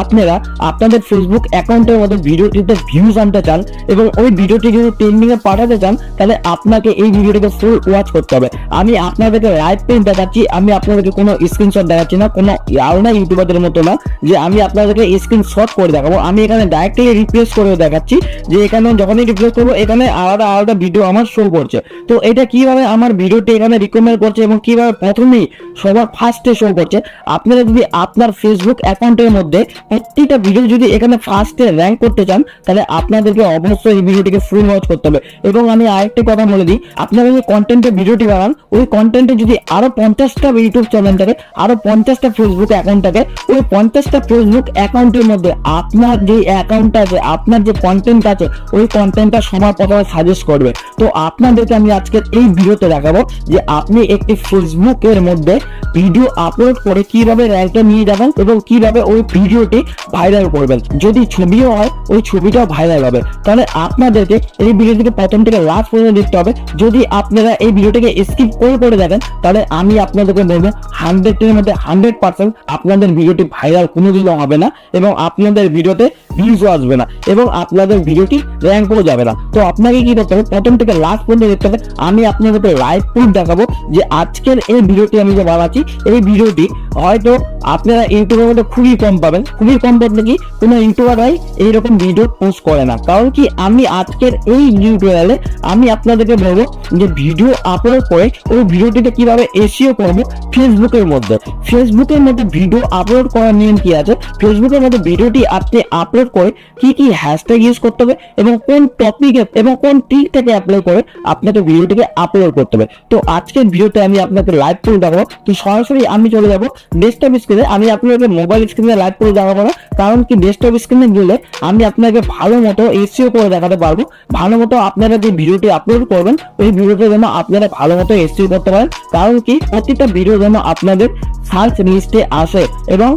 আপনারা আপনাদের ফেসবুক অ্যাকাউন্টের মধ্যে ভিডিওটিতে ভিউজ আনতে চান এবং ওই ভিডিওটি যদি ট্রেন্ডিং এ পাঠাতে চান, তাহলে আপনাকে এই ভিডিওটিকে ফুল ওয়াচ করতে হবে। আমি আপনাদেরকে লাইভ পেজ দেখাচ্ছি, আমি আপনাদেরকে কোনো স্ক্রিনশট দেখাচ্ছি না, কোনো আলাদা ইউটিউবারদের মতো না যে আমি আপনাদেরকে স্ক্রিনশট করে দেখাবো। আমি এখানে ডাইরেক্টলি রিপ্লেস করে দেখাচ্ছি যে এখানে যখনই রিপ্লেস করবো এখানে আলাদা আলাদা ভিডিও আমার শো করছে। তো এটা কিভাবে আমার ভিডিওটি এখানে রিকমেন্ড করছে এবং কিভাবে প্রথমেই সবার ফার্স্টে শো করছে। আপনারা যদি আপনার ফেসবুক অ্যাকাউন্টের মধ্যে প্রত্যেকটা ভিডিও যদি এখানে ফার্স্টে র্যাঙ্ক করতে চান, তাহলে আপনাদেরকে অবশ্যই এই ভিডিওটিকে ফুল ওয়াচ করতে হবে। এবং আমি আরেকটি কথা বলে দিই, আপনারা যে কন্টেন্টের ভিডিওটি বানান, ওই কন্টেন্টে যদি আরো 50টা ইউটিউব চ্যানেল থাকে, আরো 50টা ফেসবুক অ্যাকাউন্ট থাকে, ওই 50টা ফেসবুক অ্যাকাউন্টের মধ্যে আপনার যে অ্যাকাউন্টটা আছে, আপনার যে কন্টেন্ট আছে, ওই কন্টেন্টটা সবার প্রথমে সাজেস্ট করবে। তো আপনাদেরকে আমি আজকের এই ভিডিওতে দেখাবো যে আপনি একটি ফেসবুকের মধ্যে ভিডিও আপলোড করে কিভাবে র্যাঙ্কে নিয়ে যাবেন এবং কিভাবে ওই ভিডিওটি ভাইরাল করবেন। যদি ছবিও হয়, ওই ছবিটাও ভাইরাল হবে। তাহলে আপনাদেরকে এই ভিডিওটিকে প্রথম থেকে লাস্ট পর্যন্ত দেখতে হবে। যদি আপনারা এই ভিডিওটিকে স্কিপ করে দেখেন, তাহলে আমি আপনাদেরকে বলবো 100-এর মধ্যে 100% আপনাদের ভিডিওটি ভাইরাল কোনোদিনও হবে না এবং আপনাদের ভিডিওতে ভিউজও আসবে না এবং আপনাদের ভিডিওটি র্যাঙ্কও যাবে না। তো আপনাকে কি করতে হবে, প্রথম থেকে লাস্ট পর্যন্ত দেখতে হবে। আমি আপনাদেরকে লাইভ প্রুফ দেখাবো যে আজকের এই ভিডিওটি আমি যে বানাচ্ছি, এই ভিডিওটি হয়তো আপনারা ইউটিউবের মধ্যে খুবই কম পাবেন। খুবই কম বলতে কি, কোনো ইউটিউবাররাই এইরকম ভিডিও পোস্ট করে না। কারণ কি, আমি আজকের এই টিউটোরিয়ালে আমি আপনাদেরকে বলবো যে ভিডিও আপলোড করে ওই ভিডিওটিতে কিভাবে এসইও করবো ফেসবুকের মধ্যে। ফেসবুকের মধ্যে ভিডিও আপলোড করার নিয়ম কি আছে, ফেসবুকের মধ্যে ভিডিওটি আপনি আপলোড করে কি কি হ্যাশট্যাগ ইউজ করতে হবে এবং কোন টপিকে এবং কোন ট্রিক থেকে অ্যাপ্লাই করে আপনাকে ভিডিওটিকে আপলোড করতে হবে। তো আজকের ভিডিওতে আমি আপনাকে লাইভ করে দেখাবো। তো সরাসরি আমি চলে যাবো ডেস্কটপ স্ক্রিনে। আমি আপনাকে মোবাইল স্ক্রিনে লাইভ করে দেখাবো না, কারণ কি ডেস্কটপ স্ক্রিনে গেলে আমি আপনাকে ভালো মতো এসইও করে দেখাতে পারবো। ভালো মতো আপনারা যে ভিডিওটি আপলোড করবেন, ওই ভিডিওটি যেন আপনারা ভালো মতো এসইও করতে পারেন। কারণ কি, প্রত্যেকটা ভিডিও যেন আপনাদের সার্চ লিস্টে আসে এবং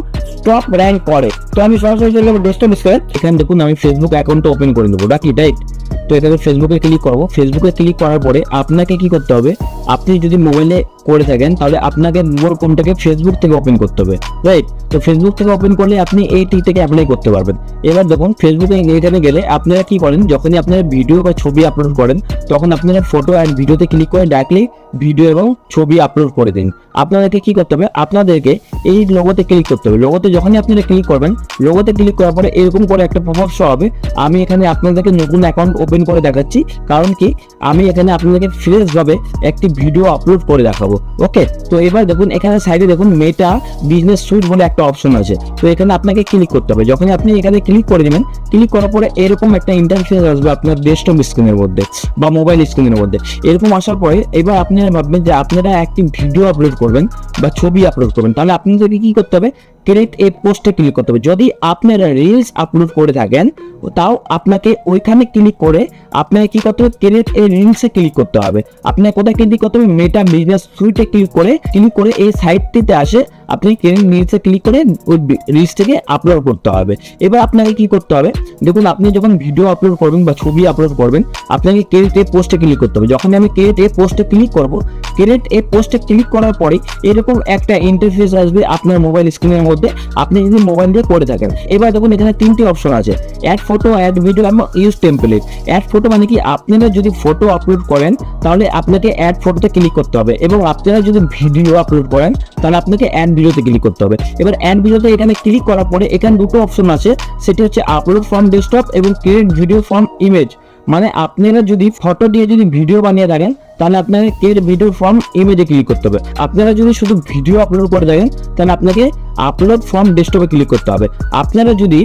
টপ র্যাঙ্ক করে। তো আমি সরাসরি চলে যাবো ডেস্কটপ স্ক্রিনে। এখানে দেখুন আমি ফেসবুক অ্যাকাউন্টটা ওপেন করে নেবো, রাখি রাইট। তো এখানে ফেসবুকে ক্লিক করবো। ফেসবুকে ক্লিক করার পরে আপনাকে কি করতে হবে, আপনি যদি মোবাইলে করে থাকেন তাহলে আপনাকে মোবাইল ফোনটাকে ফেসবুক থেকে ওপেন করতে হবে, রাইট। তো ফেসবুক থেকে ওপেন করলে আপনি এই টিক থেকে অ্যাপ্লাই করতে পারবেন। এবার দেখুন ফেসবুকে এখানে গেলে আপনারা কি করেন, যখনই আপনারা ভিডিও বা ছবি আপলোড করেন, তখন আপনারা ফটো অ্যান্ড ভিডিওতে ক্লিক করে ডাইরেক্টলি ভিডিও এবং ছবি আপলোড করে দিন। আপনাদেরকে কি করতে হবে, আপনাদেরকে এই লোগোতে ক্লিক করতে হবে। লোগোতে যখনই আপনারা ক্লিক করবেন, লোগোতে ক্লিক করার পরে এরকম করে একটা পপআপ শো হবে। আমি এখানে আপনাদেরকে নতুন অ্যাকাউন্ট ওপেন করে দেখাচ্ছি, কারণ কি আমি এখানে আপনাদেরকে ফ্রেশ ভাবে একটি ভিডিও আপলোড করে দেখাবো। ওকে, তো এবার দেখুন এখানে সাইডে দেখুন মেটা বিজনেস সুইট বলে একটা অপশন আছে। তো এখানে আপনাকে ক্লিক করতে হবে। যখনই আপনি এখানে ক্লিক করে দেবেন, ক্লিক করার পরে এরকম একটা ইন্টারফেস আসবে আপনার ডেস্কটপ স্ক্রিনের মধ্যে বা মোবাইল স্ক্রিনের মধ্যে। এরকম আসার পরে এবার আপনারা ভাববেন যে আপনারা একটি ভিডিও আপলোড করবেন বা ছবি আপলোড করবেন, তাহলে আপনাদেরকে কি করতে হবে, ক্রিয়েট এ পোস্টে ক্লিক করতে হবে। যদি আপনারা রিলস আপলোড করে থাকেন, তাও আপনাকে ওইখানে ক্লিক করে আপনাকে কি করতে হবে, ক্রিয়েট এ রিলসে ক্লিক করতে হবে। আপনাকে কোথায় ক্লিক করতে হবে, মেটা বিজনেস সুইটে ক্লিক করে এই সাইটটিতে আসে আপনি ক্রিয়েট রিলসে ক্লিক করে ওই রিলসটাকে আপলোড করতে হবে। এবার আপনাকে কি করতে হবে, দেখুন আপনি যখন ভিডিও আপলোড করবেন বা ছবি আপলোড করবেন, আপনাকে ক্রিয়েট এ পোস্টে ক্লিক করতে হবে। যখন আমি ক্রিয়েট এ পোস্টে ক্লিক করব, ক্রিয়েট এ পোস্টে ক্লিক করার পরে এরকম একটা ইন্টারফেস আসবে আপনার মোবাইল স্ক্রিনের মধ্যে, আপনি যদি মোবাইল দিয়ে করে থাকেন। এবার দেখুন এখানে তিনটি অপশন আছে, অ্যাড ফটো, অ্যাড ভিডিও এবং ইউজ টেমপ্লেট। অ্যাড ফটো মানে কি, আপনারা যদি ফটো আপলোড করেন তাহলে আপনাকে অ্যাড ফটোতে ক্লিক করতে হবে এবং আপনারা যদি ভিডিও আপলোড করেন তাহলে আপনাকে অ্যাড ভিডিওতে ক্লিক করতে হবে। এবার অ্যাড ভিডিওতে এখানে ক্লিক করার পরে এখানে দুটো অপশন আছে, সেটি হচ্ছে আপলোড ফ্রম ডেস্কটপ এবং ক্রিয়েট ভিডিও ফ্রম ইমেজ। মানে আপনারা যদি ফটো দিয়ে যদি ভিডিও বানিয়ে থাকেন, তাহলে আপনাকে ক্রিয়েট ভিডিও ফ্রম ইমেজে ক্লিক করতে হবে। আপনারা যদি শুধু ভিডিও আপলোড করে থাকেন, তাহলে আপনাকে আপলোড ফ্রম ডেস্কটপে ক্লিক করতে হবে। আপনারা যদি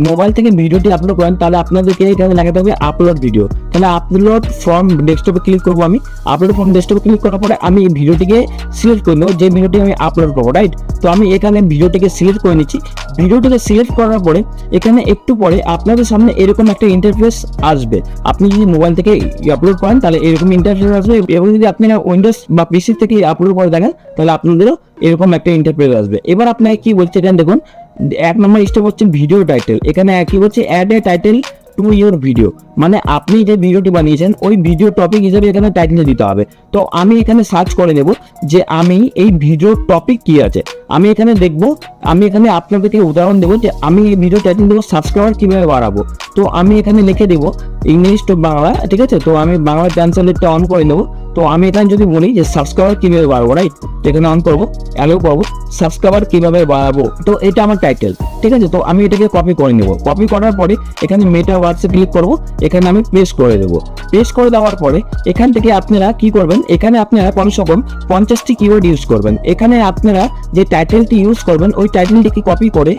মোবাইল থেকে ভিডিওটি আপলোড করেন, তাহলে আপনাদেরকে এখানে লাগাতে হবে আপলোড ভিডিও। তাহলে আপলোড ফ্রম ডেস্কটপে ক্লিক করবো। আমি আপলোড ফ্রম ডেস্কটপে ক্লিক করার পরে আমি এই ভিডিওটিকে সিলেক্ট করে নেবো, যে ভিডিওটি আমি আপলোড করবো, রাইট। তো আমি এখানে ভিডিওটিকে সিলেক্ট করে নিচ্ছি। ভিডিওটিকে সিলেক্ট করার পরে এখানে একটু পরে আপনাদের সামনে এরকম একটা ইন্টারফেস আসবে। আপনি যদি মোবাইল থেকে আপলোড করেন তাহলে এরকম ইন্টারফেস আসবে, এবং যদি আপনি উইন্ডোজ বা পিসি থেকে আপলোড করে দেখেন তাহলে আপনাদেরও এরকম একটা ইন্টারফেস আসবে। এবার আপনাকে কি বলছে, এখানে দেখুন 1 নম্বর স্টেপ হচ্ছে ভিডিও টাইটেল। এখানে কি বলছে, add a title to your video, মানে আপনি যে ভিডিওটি বানিয়েছেন ওই ভিডিও টপিক হিসেবে এখানে টাইটেল দিতে হবে। তো আমি এখানে সার্চ করে নেব যে আমি এই ভিডিও টপিক কি আছে, আমি এখানে দেখব, আমি এখানে আপনাদেরকে উদাহরণ দেবো যে আমি এই ভিডিও টাইটেল দেবো সাবস্ক্রাইবার কীভাবে বাড়াবো। তো আমি এখানে লিখে দেবো ইংলিশ টু বাংলা, ঠিক আছে। তো আমি বাংলা ট্রান্সলেটটা অন করে নেবো। তো আমি এখানে যদি বলি যে সাবস্ক্রাইবার কীভাবে বাড়াবো, রাইট, এখানে অন করবো, অ্যালো করবো, সাবস্ক্রাইবার কীভাবে বাড়াবো, তো এটা আমার টাইটেল, ঠিক আছে। তো আমি এটাকে কপি করে নেব, কপি করার পরে এখানে মেটাভার্সে ক্লিক করব, এখানে আমি পেস্ট করে দেবো। পেস্ট করে দেওয়ার পরে এখান থেকে আপনারা কি করবেন, এখানে আপনারা কমসে কম 50টি কিওয়ার্ড ইউজ করবেন। এখানে আপনারা যে টাইটেলটি ইউজ করবেন ওই টাইটেলটিকে কপি করে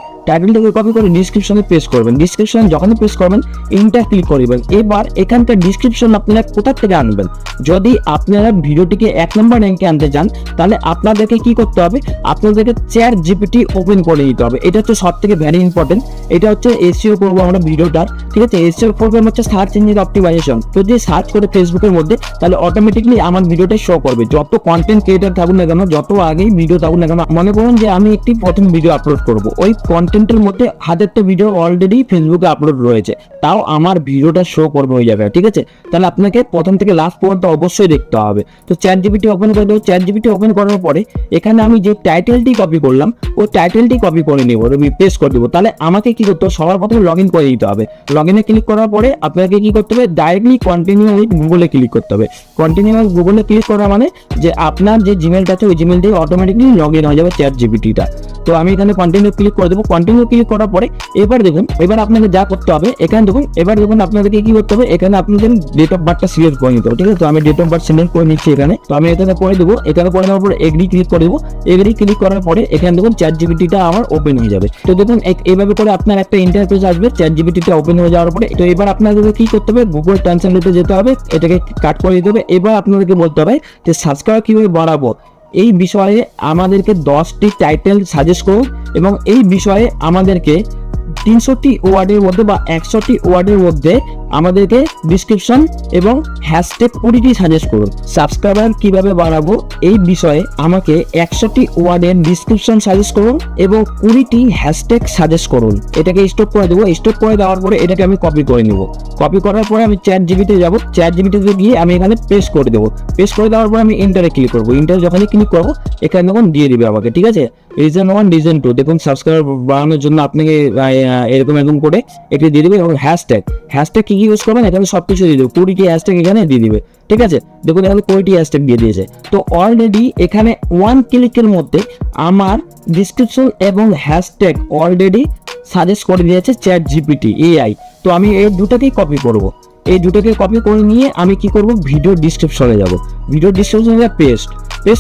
ডিসক্রিপশনে পেস্ট করবেন। ডিসক্রিপশন যখনই পেস্ট করবেন ইন্টার ক্লিক করবেন। এবার এখানকার ডিসক্রিপশন আপনারা কোথা থেকে আনবেন, যদি আপনারা ভিডিওটিকে 1 নম্বর র্যাঙ্কে আনতে চান তাহলে আপনাদেরকে কি করতে হবে, আপনাদেরকে চ্যাট জিপিটি ওপেন করে নিতে হবে। এটা হচ্ছে সব থেকে ভেরি ইম্পর্টেন্ট। এটা হচ্ছে এসইও করবো আমরা ভিডিওটার, ঠিক আছে। এসইও প্রবলেম হচ্ছে সার্চ ইঞ্জিন অপটিমাইজেশন। তো যদি সার্চ করে ফেসবুকের মধ্যে তাহলে অটোমেটিকলি আমার ভিডিওটা শো করবে, যত কন্টেন্ট ক্রিয়েটার থাকুন না কেন, যত আগেই ভিডিও থাকুন না কেন। মনে করুন যে আমি একটি প্রথম ভিডিও আপলোড করব, ওই কন্টেন্টের মধ্যে হাজারটা ভিডিও অলরেডি ফেসবুকে আপলোড রয়েছে, তাও আমার ভিডিওটা শো করবে ওই জায়গায়, ঠিক আছে। তাহলে আপনাকে প্রথম থেকে লাস্ট পর্যন্ত অবশ্যই দেখতে হবে। তো চ্যাট জিপিটি ওপেন করে দেবো। চ্যাট জিপিটি ওপেন করার পরে এখানে আমি যে টাইটেলটি কপি করলাম ওই টাইটেলটি কপি করে নেবো, আমি পেস্ট করে দেবো। তাহলে আমাকে কি করতে হবে, সবার প্রথমে লগ ইন করে দিতে হবে। লগ ইনে ক্লিক করার পরে আপনাকে কি করতে হবে, ডাইরেক্টলি কন্টিনিউ উইথ গুগলে ক্লিক করতে হবে। কন্টিনিউ উইথ গুগলে ক্লিক করা মানে যে আপনার যে জিমেলটা আছে ওই জিমেল দিয়ে অটোমেটিকলি লগ ইন হয়ে যাবে চ্যাট জিপিটিটা। তো আমি এখানে কন্টিনিউ ক্লিক করে দেবো। কন্টিনিউ ক্লিক করার পরে এবার দেখুন, এবার আপনাকে যা করতে হবে এখানে দেখুন, এবার দেখুন আপনাদেরকে কি করতে হবে, এখানে আপনাদের ডেট অফ বার্থটা সিলেক্ট করে নিতে হবে, ঠিক আছে। তো আমি ডেট অফ বার্থ সিলেক্ট করে নিচ্ছি এখানে। তো আমি এখানে করে দেবো, এখানে করে দেওয়ার পরে এগ্রি ক্লিক করে দেবো। এগ্রি ক্লিক করার পরে এখানে দেখুন চ্যাট জিপিটিটা আমার ওপেন হয়ে যাবে। তো দেখুন এইভাবে করে আপনার একটা ইন্টারফেস আসবে চ্যাট জিপিটিটা ওপেন হয়ে যাওয়ার পরে। তো এবার আপনাদেরকে কি করতে হবে, গুগল ট্রান্সলেটে যেতে হবে, এটাকে কাট করে দিতে হবে। এবার আপনাদেরকে বলতে হবে যে সাবস্ক্রাইবার কিভাবে বাড়াবো, এই বিষয়ে আমাদেরকে 10টি টাইটেল সাজেস্ট করুন এবং এই বিষয়ে আমাদেরকে 300টি ওয়ার্ডের মধ্যে বা 100টি ওয়ার্ডের মধ্যে আমাদেরকে ডিসক্রিপশন এবং হ্যাশট্যাগ 20টি সাজেস্ট করুন। সাবস্ক্রাইবার কিভাবে বাড়াবো এই বিষয়ে আমাকে 100টি ওয়ার্ডের ডিসক্রিপশন সাজেস্ট করুন এবং 20টি হ্যাশট্যাগ সাজেস্ট করুন। এটাকে স্টপ করে দেবো। স্টপ করে দেওয়ার পরে এটাকে আমি কপি করে নিব। কপি করার পরে আমি চ্যাট জিপিতে যাব। চ্যাট জিপিতে গিয়ে আমি এখানে পেস্ট করে দেবো। পেস্ট করে দেওয়ার পরে আমি ইন্টারে ক্লিক করবো। ইন্টারে যখনই ক্লিক করবো এখানে তখন দিয়ে দিবে আমাকে, ঠিক আছে। রিজন 1 রিজন 2 দেখুন সাবস্ক্রাইবার বাড়ানোর জন্য আপনাকে এরকম করে একটি দিয়ে দিবে এবং হ্যাশট্যাগ কি ইউজ করবেন এখানে সবকিছু দিয়ে দেবে। 20টি হ্যাশট্যাগ এখানে দিয়ে দিবে, ঠিক আছে। দেখুন এখানে 20টি হ্যাশট্যাগ দিয়ে দিয়েছে। তো অলরেডি এখানে 1 ক্লিকের মধ্যে আমার ডিসক্রিপশন এবং হ্যাশট্যাগ অলরেডি সাজেস্ট করে দিয়েছে চ্যাট জিপিটি এআই। তো আমি এই দুটাকেই কপি করব। এই দুটোকে কপি করে নিয়ে আমি কি করব, ভিডিও ডিসক্রিপশনে যাব। ভিডিও ডিসক্রিপশনে পেস্ট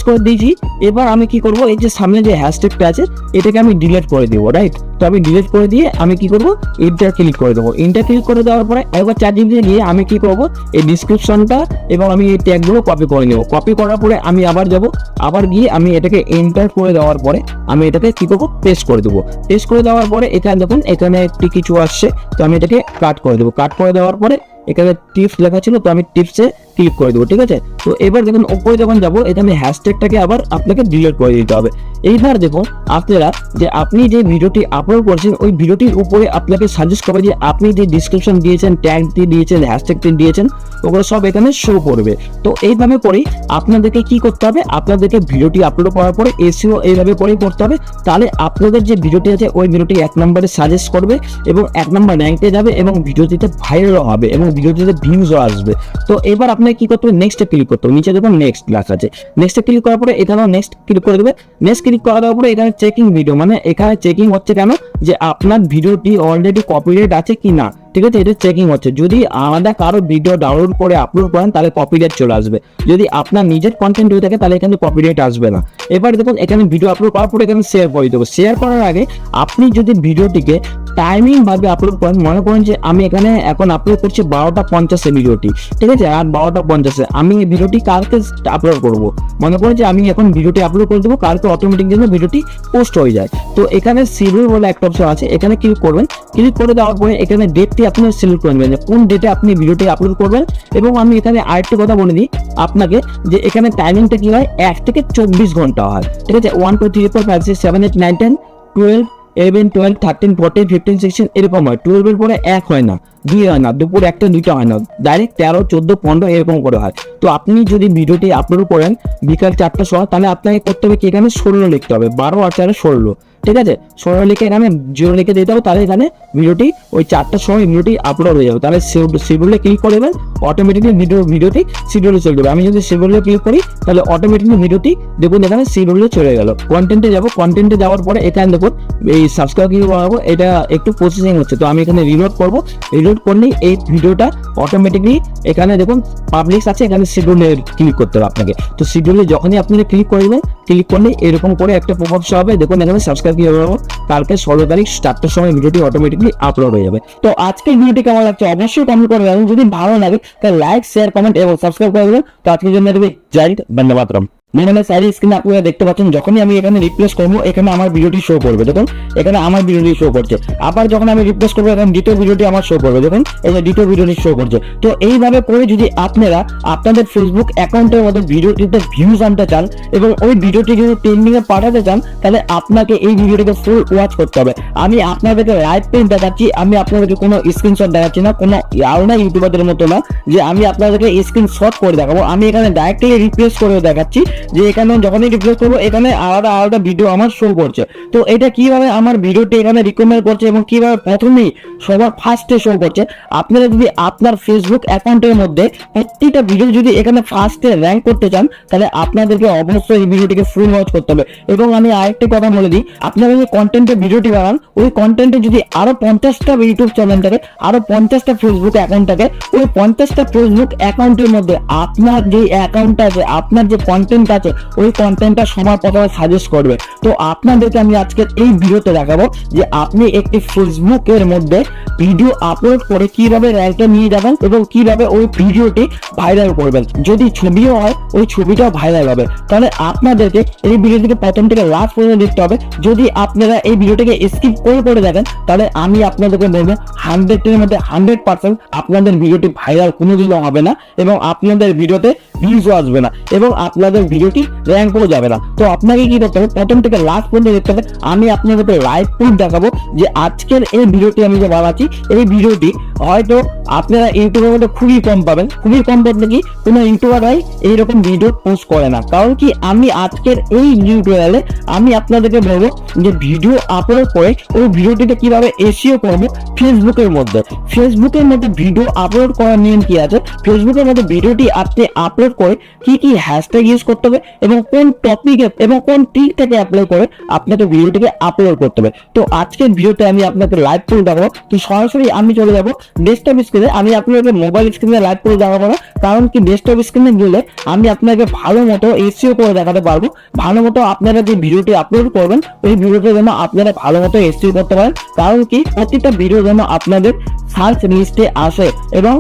করে দিয়েছি। এবার আমি কি করব, এই যে সামনে যে হ্যাশট্যাগটা আছে এটাকে আমি ডিলিট করে দেবো, রাইট। তো আমি ডিলিট করে দিয়ে আমি কি করব, ইন্টার ক্লিক করে দেবো। ইন্টার ক্লিক করে দেওয়ার পরে একবার চ্যাট জিপিটিতে গিয়ে আমি কি করব, এই ডিসক্রিপশনটা এবং আমি এই ট্যাগগুলো কপি করে নেব। কপি করার পরে আমি আবার যাব, আবার গিয়ে আমি এটাকে এন্টার করে দেওয়ার পরে আমি এটাকে কি করব, পেস্ট করে দেবো। পেস্ট করে দেওয়ার পরে এখানে দেখুন এখানে একটি কিছু আসছে, তো আমি এটাকে কাট করে দেবো। কাট করে দেওয়ার পরে এখানে টিপস লেখা ছিল, তো আমি টিপসে ক্লিক করে দেবো, ঠিক আছে। তো এবার দেখুন উপরে যখন যাবো এখানে হ্যাশট্যাগটাকে আবার আপনাকে ডিলিট করে দিতে হবে। এইবার দেখুন আপনারা যে আপনি যে ভিডিওটি আপলোড করছেন ওই ভিডিওটির উপরে আপনাকে সাজেস্ট করবে যে আপনি যে ডিসক্রিপশন দিয়েছেন, ট্যাগটি দিয়েছেন, হ্যাশট্যাগটি দিয়েছেন, ওগুলো সব এখানে শো করবে। তো এইভাবে করেই আপনাদেরকে কি করতে হবে, আপনাদেরকে ভিডিওটি আপলোড করার পরে এসইও এইভাবে করেই করতে হবে। তাহলে আপনাদের যে ভিডিওটি আছে ওই ভিডিওটি 1 নম্বরে সাজেস্ট করবে এবং 1 নম্বর র্যাঙ্কে যাবে এবং ভিডিওটিতে ভাইরাল হবে এবং ভিডিওটিতে ভিউজও আসবে। তো এবার আপনাকে কি করতে হবে, নেক্সটে ক্লিক করতে হবে। নিচে দেখুন নেক্সট লেখা আছে, নেক্সটে ক্লিক করার পরে এখানেও নেক্সট ক্লিক করে দেবে। নেক্সট ক্লিক করা দেওয়ার পরে এখানে চেকিং ভিডিও, মানে এখানে চেকিং হচ্ছে কেন, যে আপনার ভিডিওটি অলরেডি কপিরাইট আছে কি না, ঠিক আছে। এটা চেকিং হচ্ছে। যদি আলাদা কারো ভিডিও ডাউনলোড করে আপলোড করেন তাহলে কপিরাইট চলে আসবে। যদি আপনার নিজের কন্টেন্ট হয়ে থাকে তাহলে এখানে কপিরাইট আসবে না। এবার দেখুন এখানে ভিডিও আপলোড করার পরে এখানে শেয়ার করে দেবো। শেয়ার করার আগে আপনি যদি ভিডিওটিকে টাইমিং ভাবে আপলোড করেন, মনে করেন যে আমি এখানে এখন আপলোড করছি 12:50 ভিডিওটি, ঠিক আছে, আর 12:50 আমি এই ভিডিওটি কালকে আপলোড করব। মনে করেন যে আমি এখন ভিডিওটি আপলোড করে দেবো, কালকে অটোমেটিক যেন ভিডিওটি পোস্ট হয়ে যায়। তো এখানে শিডিউল বলে একটা অপশন আছে, এখানে ক্লিক করবেন। ক্লিক করে দেওয়ার পরে এখানে ডেটটি আপনি সিলেক্ট করে নেবেন যে কোন ডেটে আপনি ভিডিওটি আপলোড করবেন। এবং আমি এখানে আরেকটি কথা বলে দিই আপনাকে যে এখানে টাইমিংটা কি হয়, 1 থেকে 24 ঘন্টা হয়, ঠিক আছে। 1 2 3 4 5 6 7 8 9 10 12 11, 12, 13, 14, 15, 16 এরকম হয়। 12 এর পরে 1 হয় না, 2 হয় না, দুপুর 1টা 2টা হয় না, ডাইরেক্ট 13, 14, 15 এরকম করে হয়। তো আপনি যদি ভিডিওটি আপলোড করেন বিকাল 4টার সময়, তাহলে আপনাকে করতে হবে কি, এখানে 16 লিখতে হবে, 12 আর 4 16, ঠিক আছে। 16 লিখে এখানে 0 লিখে দিতে হবে, তাহলে এখানে ভিডিওটি ওই 4টার সময় ভিডিওটি আপলোড হয়ে যাবে। তাহলে শিডিউলে ক্লিক করে দেবেন, অটোমেটিকলি ভিডিওটি শিডিউলে চলে যাবে। আমি যদি শিডিউলে ক্লিক করি তাহলে অটোমেটিকলি ভিডিওটি দেখুন এখানে শিডিউলে চলে গেল। কন্টেন্টে যাব, কন্টেন্টে যাওয়ার পরে এখানে দেখুন এই সাবস্ক্রাইব কি করাবো, এটা একটু প্রসেসিং হচ্ছে, তো আমি এখানে রিলোড করব। রিলোড করলেই এই ভিডিওটা অটোমেটিকলি এখানে দেখুন পাবলিশ আছে, এখানে শিডিউলে ক্লিক করতে হবে আপনাকে। তো শিডিউলে যখনই আপনি ক্লিক করবেন, ক্লিক করলে এরকম করে একটা পপআপ শো হবে, দেখুন এখানে সাবস্ক্রাইব কি করবো, কালকে 16 তারিখ 4টার সময় ভিডিওটি অটোমেটিকলি আপলোড হয়ে যাবে। তো আজকের ভিডিওটি কেমন লাগছে অবশ্যই কমেন্ট করে দেবেন, যদি ভালো লাগে তাহলে লাইক, শেয়ার, কমেন্ট এবং সাবস্ক্রাইব করে দেবেন। তো আজকের জন্য জয় হিন্দ, ধন্যবাদ। মানে সাইড স্ক্রিনে আপনারা দেখতে পাচ্ছেন, যখনই আমি এখানে রিপ্লেস করবো এখানে আমার ভিডিওটি শো করবে, দেখুন এখানে আমার ভিডিওটি শো করছে। আবার যখন আমি রিপ্লেস করবো এখানে দ্বিতীয় ভিডিওটি আমার শো করবে, দেখুন এই যে দ্বিতীয় ভিডিওটি শো করছে। তো এইভাবে করে যদি আপনারা আপনাদের ফেসবুক অ্যাকাউন্টের মধ্যে ভিডিওটিতে ভিউজ আনতে চান এবং ওই ভিডিওটি যদি ট্রেন্ডিং এ পাঠাতে চান, তাহলে আপনাকে এই ভিডিওটিকে ফুল ওয়াচ করতে হবে। আমি আপনাদেরকে লাইভ পেজ দেখাচ্ছি, আমি আপনাদেরকে কোনো স্ক্রিনশট দেখাচ্ছি না, কোনো আলাদা ইউটিউবারদের মতো না যে আমি আপনাদেরকে স্ক্রিনশট করে দেখাবো। আমি এখানে ডাইরেক্টলি রিপ্লেস করে দেখাচ্ছি যে এখানে যখনই রিপ্লেস করবো এখানে আলাদা আলাদা ভিডিও আমার শো করছে। তো এটা কিভাবে আমার ভিডিওটি এখানে রিকমেন্ড করছে এবং কিভাবে প্রথমেই সবার ফার্স্টে শো করছে। আপনারা যদি আপনার ফেসবুক অ্যাকাউন্টের মধ্যে প্রত্যেকটা ভিডিও যদি এখানে ফার্স্টে র্যাঙ্ক করতে চান, তাহলে আপনাদেরকে অবশ্যই এই ভিডিওটিকে ফুল ওয়াচ করতে হবে। এবং আমি আরেকটা কথা বলে দিই, আপনারা যে কন্টেন্টের ভিডিওটি বানান, ওই কন্টেন্টে যদি আরো 50টা ইউটিউব চ্যানেল থাকে, আরো 50টা ফেসবুক অ্যাকাউন্ট থাকে, ওই 50টা ফেসবুক অ্যাকাউন্টের মধ্যে আপনার যে অ্যাকাউন্টটা আছে, আপনার যে কন্টেন্ট আছে, ওই কন্টেন্টটা সবার প্রথমে সাজেস্ট করবে। তো আপনাদেরকে আমি আজকের এই ভিডিওতে দেখাবো যে আপনি একটি ফেসবুকের মধ্যে ভিডিও আপলোড করে কিভাবে র্যাঙ্কে নিয়ে যাবেন এবং কিভাবে ওই ভিডিওটি ভাইরাল করবেন। যদি ছবিও হয় ওই ছবিটাও ভাইরাল হবে। তাহলে আপনাদেরকে এই ভিডিওটিকে প্রথম থেকে লাস্ট পর্যন্ত দেখতে হবে। যদি আপনারা এই ভিডিওটিকে স্কিপ করে দেখেন, তাহলে আমি আপনাদেরকে বলবো 100 এর মধ্যে 100% আপনাদের ভিডিওটি ভাইরাল কোনোদিনও হবে না এবং আপনাদের ভিডিওতে ভিউজও আসবে না এবং আপনাদের ভিডিওটি র্যাঙ্কও যাবে না। তো আপনাকে কি করতে হবে, প্রথম থেকে লাস্ট পর্যন্ত দেখতে হবে। আমি আপনাদেরকে লাইভ প্রুফ দেখাবো যে আজকের এই ভিডিওটি আমি যে বানাচ্ছি, এই ভিডিওটি হয়তো আপনারা ইউটিউবের মধ্যে খুবই কম পাবেন। খুবই কম বলতে কি, কোনো ইউটিউবাররাই এইরকম ভিডিও পোস্ট করে না। কারণ কি, আমি আজকের এই টিউটোরিয়ালে আমি আপনাদেরকে বলবো যে ভিডিও আপলোড করে ওই ভিডিওটিতে কিভাবে এসইও করবো ফেসবুকের মধ্যে। ফেসবুকের মধ্যে ভিডিও আপলোড করার নিয়ম কি আছে, ফেসবুকের মধ্যে ভিডিওটি আপনি আপলোড করে কি কি হ্যাশট্যাগ ইউজ করতে হবে এবং কোন টপিকে এবং কোন ট্রিকটাকে অ্যাপ্লাই করে আপনাকে ভিডিওটিকে আপলোড করতে হবে। তো আজকের ভিডিওতে আমি আপনাকে লাইভ করে দেখাবো। তো সরাসরি আমি চলে যাবো ডেস্কটপ স্ক্রিনে। আমি আপনাকে মোবাইল স্ক্রিনে লাইভ করে দেখাবো না, কারণ কি ডেস্কটপ স্ক্রিনে গেলে আমি আপনাকে ভালো মতো এসইও করে দেখাতে পারবো। ভালো মতো আপনারা যে ভিডিওটি আপলোড করবেন ওই ভিডিওটা যেন আপনারা ভালো মতো এসইও করতে পারেন। কারণ কি, প্রতিটা ভিডিও যেন আপনাদের সার্চ লিস্টে আসে এবং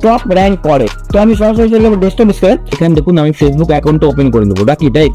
টপ র্যাঙ্ক করে। তো আমি সরাসরি চলে যাবো ডেস্কটপ স্ক্রিনে। এখানে দেখুন আমি ফেসবুক অ্যাকাউন্টটা ওপেন করে নেবো, রাখি রাইট।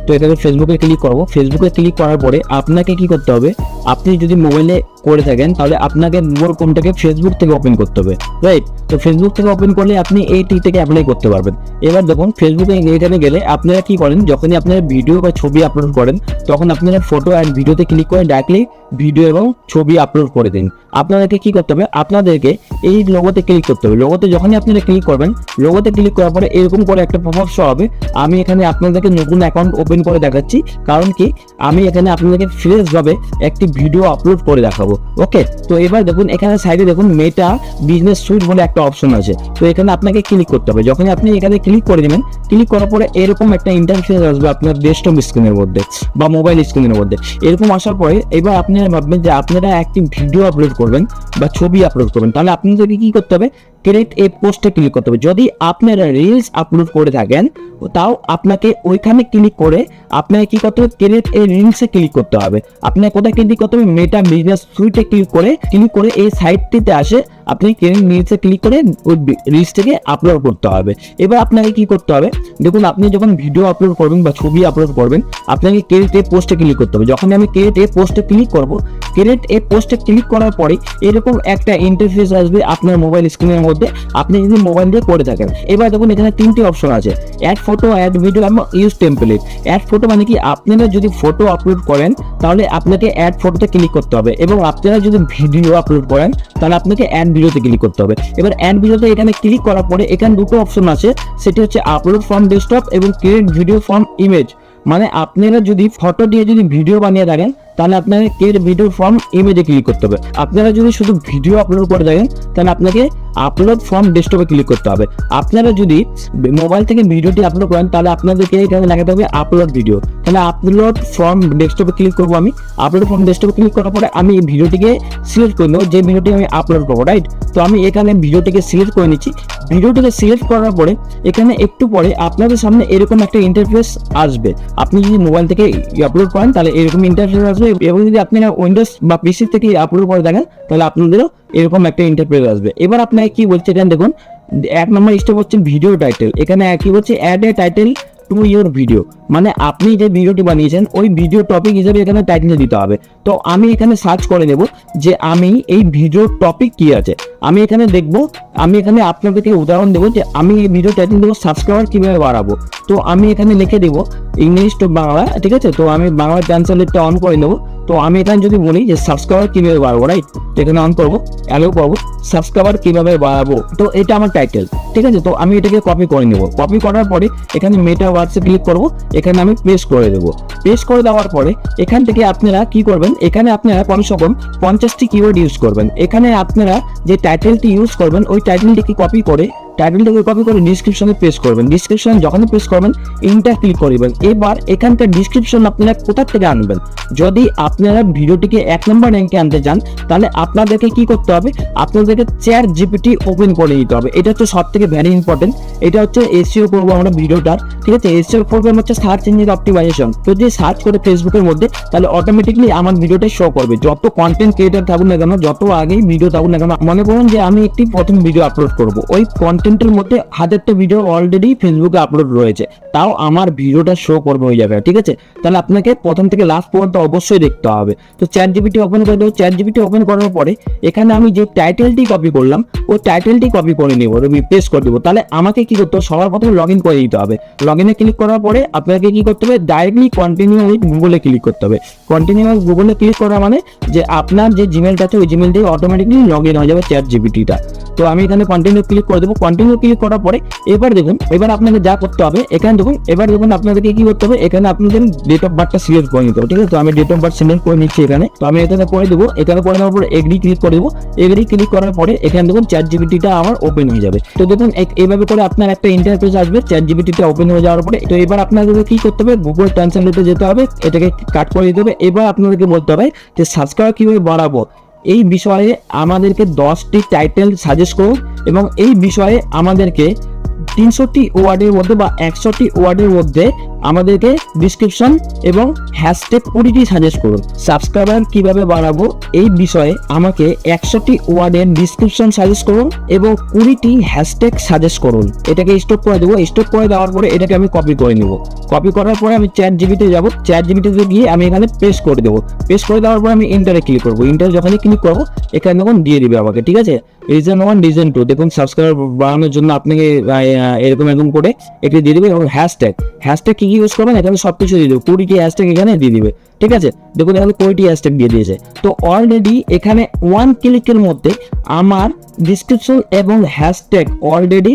তো এখানে ফেসবুকে ক্লিক করবো। ফেসবুকে ক্লিক করার পরে আপনাকে কি করতে হবে, আপনি যদি মোবাইলে করে থাকেন তাহলে আপনাকে মোবাইল ফোনটাকে ফেসবুক থেকে ওপেন করতে হবে, রাইট। তো ফেসবুক থেকে ওপেন করলে আপনি এই টিক থেকে অ্যাপ্লাই করতে পারবেন। এবার দেখুন ফেসবুকে এখানে গেলে আপনারা কি করেন, যখনই আপনারা ভিডিও বা ছবি আপলোড করেন তখন আপনারা ফটো অ্যান্ড ভিডিওতে ক্লিক করে ডাইরেক্টলি ভিডিও এবং ছবি আপলোড করে দিন। আপনাদেরকে কি করতে হবে, আপনাদেরকে এই লোগোতে ক্লিক করতে হবে। লোগোতে যখনই আপনারা ক্লিক করবেন, লোগোতে ক্লিক করার পরে এরকম করে একটা পপআপ শো হবে। আমি এখানে আপনাদেরকে নতুন অ্যাকাউন্ট ওপেন করে দেখাচ্ছি, কারণ কি আমি এখানে আপনাদেরকে ফ্রেশ ভাবে একটি ভিডিও আপলোড করে দেখাবো। ওকে, তো এবার দেখুন এখানে সাইডে দেখুন মেটা বিজনেস সুইট বলে একটা অপশন আছে। তো এখানে আপনাকে ক্লিক করতে হবে। যখনই আপনি এখানে ক্লিক করে দেবেন, ক্লিক করার পরে এরকম একটা ইন্টারফেস আসবে আপনার ডেস্কটপ স্ক্রিনের মধ্যে বা মোবাইল স্ক্রিনের মধ্যে। এরকম আসার পরে এবার আপনারা ভাববেন যে আপনারা একটি ভিডিও আপলোড করবেন বা ছবি আপলোড করবেন, তাহলে আপনাদেরকে কি করতে হবে, ক্রিয়েট এ পোস্টে ক্লিক করতে হবে। যদি আপনারা রিলস আপলোড করে থাকেন তাও আপনাকে ওইখানে ক্লিক করে আপনাকে কি করতে হবে, ক্রিয়েট এ রিলসে ক্লিক করতে হবে। আপনাকে কোথায় ক্লিক করতে হবে, মেটা বিজনেস সুইটে ক্লিক করে এই সাইটটিতে আসে আপনি ক্রিয়েট রিলসে ক্লিক করে ওই রিলসটাকে আপলোড করতে হবে। এবার আপনাকে কি করতে হবে, দেখুন আপনি যখন ভিডিও আপলোড করবেন বা ছবি আপলোড করবেন, আপনাকে ক্রিয়েট এ পোস্টে ক্লিক করতে হবে। যখন আমি ক্রিয়েট এ পোস্টে ক্লিক করব, ক্রিয়েট এ পোস্টে ক্লিক করার পরে এরকম একটা ইন্টারফেস আসবে আপনার মোবাইল স্ক্রিনের মধ্যে, আপনি যদি মোবাইল দিয়ে করে থাকেন। এবার দেখুন এখানে 3টি অপশন আছে, অ্যাড ফটো, অ্যাড ভিডিও এবং ইউজ টেমপ্লেট। অ্যাড ফটো মানে কি, আপনারা যদি ফটো আপলোড করেন তাহলে আপনাকে অ্যাড ফটোতে ক্লিক করতে হবে, এবং আপনারা যদি ভিডিও আপলোড করেন তাহলে আপনাকে অ্যাড ভিডিওতে ক্লিক করতে হবে। এবার অ্যাড ভিডিওতে এখানে ক্লিক করার পরে এখানে দুটো অপশন আছে, সেটি হচ্ছে আপলোড ফ্রম ডেস্কটপ এবং ক্রিয়েট ভিডিও ফ্রম ইমেজ। মানে আপনারা যদি ফটো দিয়ে যদি ভিডিও বানিয়ে থাকেন তাহলে আপনাকে ক্রিয়েট ভিডিও ফ্রম ইমেজে ক্লিক করতে হবে। আপনারা যদি শুধু ভিডিও আপলোড করে থাকেন তাহলে আপনাকে আপলোড ফ্রম ডেস্কটপে ক্লিক করতে হবে। আপনারা যদি মোবাইল থেকে ভিডিওটি আপলোড করেন তাহলে আপনাদেরকে এখানে লাগাতে হবে আপলোড ভিডিও। তাহলে আপলোড ফ্রম ডেস্কটপে ক্লিক করবো আমি। আপলোড ফ্রম ডেস্কটপে ক্লিক করার পরে আমি এই ভিডিওটিকে সিলেক্ট করে নেবো, যে ভিডিওটি আমি আপলোড করবো, রাইট। তো আমি এখানে ভিডিওটিকে সিলেক্ট করে নিচ্ছি। ভিডিওটিকে সিলেক্ট করার পরে এখানে একটু পরে আপনাদের সামনে এরকম একটা ইন্টারফেস আসবে। আপনি যদি মোবাইল থেকে আপলোড করেন তাহলে এরকম ইন্টারফেস আসবে, এবং যদি আপনারা উইন্ডোজ বা পিসি থেকে আপলোড করে থাকেন তাহলে আপনাদেরও এরকম একটা ইন্টারফেস আসবে। এবার আপনাকে কি বলছে এখানে দেখুন, 1 নম্বর স্টেপ হচ্ছে ভিডিও টাইটেল। এখানে কি বলছে, add a title to your video, মানে আপনি যে ভিডিওটি বানিয়েছেন ওই ভিডিও টপিক হিসেবে এখানে টাইটেল দিতে হবে। তো আমি এখানে সার্চ করে নেব যে আমি এই ভিডিও টপিক কি আছে, আমি এখানে দেখব। আমি এখানে আপনাদেরকে উদাহরণ দেবো যে আমি এই ভিডিও টাইটেল দেবো সাবস্ক্রাইবার কিভাবে বাড়াবো। তো আমি এখানে লিখে দেবো ইংলিশ টু বাংলা, ঠিক আছে। তো আমি বাংলা ট্রান্সলেটটা অন করে নেবো। তো আমি এখানে যদি বলি যে সাবস্ক্রাইবার কিভাবে বাড়াবো, রাইট, এখানে অন করবো, অ্যালো করবো, সাবস্ক্রাইবার কিভাবে বাড়াবো। তো এটা আমার টাইটেল, ঠিক আছে। তো আমি এটাকে কপি করে নেব। কপি করার পরে এখানে মেটাভার্সে ক্লিক করব, এখানে আমি পেস্ট করে দেবো। পেস্ট করে দেওয়ার পরে এখান থেকে আপনারা কি করবেন, এখানে আপনারা কমসে কম 50টি কিওয়ার্ড ইউজ করবেন। এখানে আপনারা যে টাইটেলটি ইউজ করবেন ওই টাইটেলটিকে কপি করে ডিসক্রিপশনে পেস্ট করবেন। ডিসক্রিপশন যখন পেস্ট করবেন ইন্টার ক্লিক করবেন। এবার এখানকার ডিসক্রিপশন আপনারা কোথা থেকে আনবেন, যদি আপনারা ভিডিওটিকে 1 নম্বর র্যাঙ্কে আনতে চান তাহলে আপনাদেরকে কি করতে হবে, আপনাদেরকে চ্যাট জিপিটি ওপেন করে নিতে হবে। এটা হচ্ছে সব থেকে ভেরি ইম্পর্টেন্ট। এটা হচ্ছে এসইও করবো আমরা ভিডিওটার, ঠিক আছে। এসইও প্রোগ্রাম হচ্ছে সার্চ ইঞ্জিন অপটিমাইজেশন। তো যে সার্চ করে ফেসবুকের মধ্যে তাহলে অটোমেটিকলি আমার ভিডিওটা শো করবে। যত কন্টেন্ট ক্রিয়েটার থাকুন না কেন, যত আগেই ভিডিও থাকুন না কেন, মনে করুন যে আমি একটি প্রথম ভিডিও আপলোড করব, ওই কন্টেন্টের মধ্যে 1000টা ভিডিও অলরেডি ফেসবুকে আপলোড রয়েছে, তাও আমার ভিডিওটা শো করবে ওই জায়গায়, ঠিক আছে। তাহলে আপনাকে প্রথম থেকে লাস্ট পর্যন্ত অবশ্যই দেখতে হবে। তো চ্যাট জিপিটি ওপেন করে দেবো। চ্যাট জিপিটি ওপেন করার পরে এখানে আমি যে টাইটেলটি কপি করলাম ওই টাইটেলটি কপি করে নেবো, পেস্ট করে দেবো। তাহলে আমাকে কি করতে হবে, সবার প্রথমে লগ ইন করে দিতে হবে। লগ ইনে ক্লিক করার পরে আপনাকে কি করতে হবে, ডাইরেক্টলি কন্টিনিউ উইথ গুগলে ক্লিক করতে হবে। কন্টিনিউ উইথ গুগলে ক্লিক করা মানে যে আপনার যে জিমেলটা আছে ওই জিমেল দিয়ে অটোমেটিকলি লগ ইন হয়ে যাবে চ্যাট জিপিটিটা। তো আমি এখানে কন্টিনিউ ক্লিক করে দেবো। কন্টিনিউ ক্লিক করার পরে এবার দেখুন, এবার আপনাকে যা করতে হবে এখানে দেখুন, এবার দেখুন আপনাদেরকে কি করতে হবে, এখানে আপনাদের ডেট অফ বার্থটা সিলেক্ট করে নিতে হবে, ঠিক আছে। তো আমি ডেট অফ বার্থ সিলেক্ট করে নিচ্ছি এখানে। তো আমি এখানে করে দেবো। এখানে করে দেওয়ার পরে এগ্রি ক্লিক করে দেবো। এগ্রি ক্লিক করার পরে এখানে দেখুন চ্যাট জিপিটিটা আমার ওপেন হয়ে যাবে। তো দেখুন এইভাবে করে আপনার একটা ইন্টারফেস আসবে চ্যাট জিপিটিটা ওপেন হয়ে যাওয়ার পরে। তো এবার আপনাদেরকে কি করতে হবে, গুগল ট্রান্সলেটে যেতে হবে, এটাকে কাট করে দিতে হবে। এবার আপনাদেরকে বলতে হবে যে সাবস্ক্রাইবার কিভাবে বাড়াবো, এই বিষয়ে আমাদেরকে 10টি টাইটেল সাজেস্ট করুন, এবং এই বিষয়ে আমাদেরকে 300টি ওয়ার্ডের মধ্যে বা 100টি ওয়ার্ডের মধ্যে আমাদেরকে ডিসক্রিপশন এবং হ্যাশট্যাগ 20টি সাজেস্ট করুন। সাবস্ক্রাইবার কিভাবে বাড়াবো এই বিষয়ে আমাকে 100টি ওয়ার্ডের ডিসক্রিপশন সাজেস্ট করুন এবং 20টি হ্যাশট্যাগ সাজেস্ট করুন। এটাকে স্টপ করে দেবো। স্টপ করে দেওয়ার পরে এটাকে আমি কপি করে নেব। কপি করার পরে আমি চ্যাট জিপিতে যাব। চ্যাট জিপিটিতে গিয়ে আমি এখানে পেস্ট করে দেবো। পেস্ট করে দেওয়ার পরে আমি ইন্টারে ক্লিক করবো। ইন্টারে যখনই ক্লিক করবো এখানে দেখুন দিয়ে দিবে আমাকে, ঠিক আছে। রিজন 1 রিজন 2 দেখুন সাবস্ক্রাইবার বাড়ানোর জন্য আপনাকে এরকম করে একটি দিয়ে দিবে, এবং হ্যাশট্যাগ কি ইউজ করবেন এখানে সবকিছু দিয়ে দেবে। 20টি হ্যাশট্যাগ এখানে দিয়ে দিবে, ঠিক আছে। দেখুন এখানে 20টি হ্যাশট্যাগ দিয়ে দিয়েছে। তো অলরেডি এখানে 1 ক্লিকের মধ্যে আমার ডিসক্রিপশন এবং হ্যাশট্যাগ অলরেডি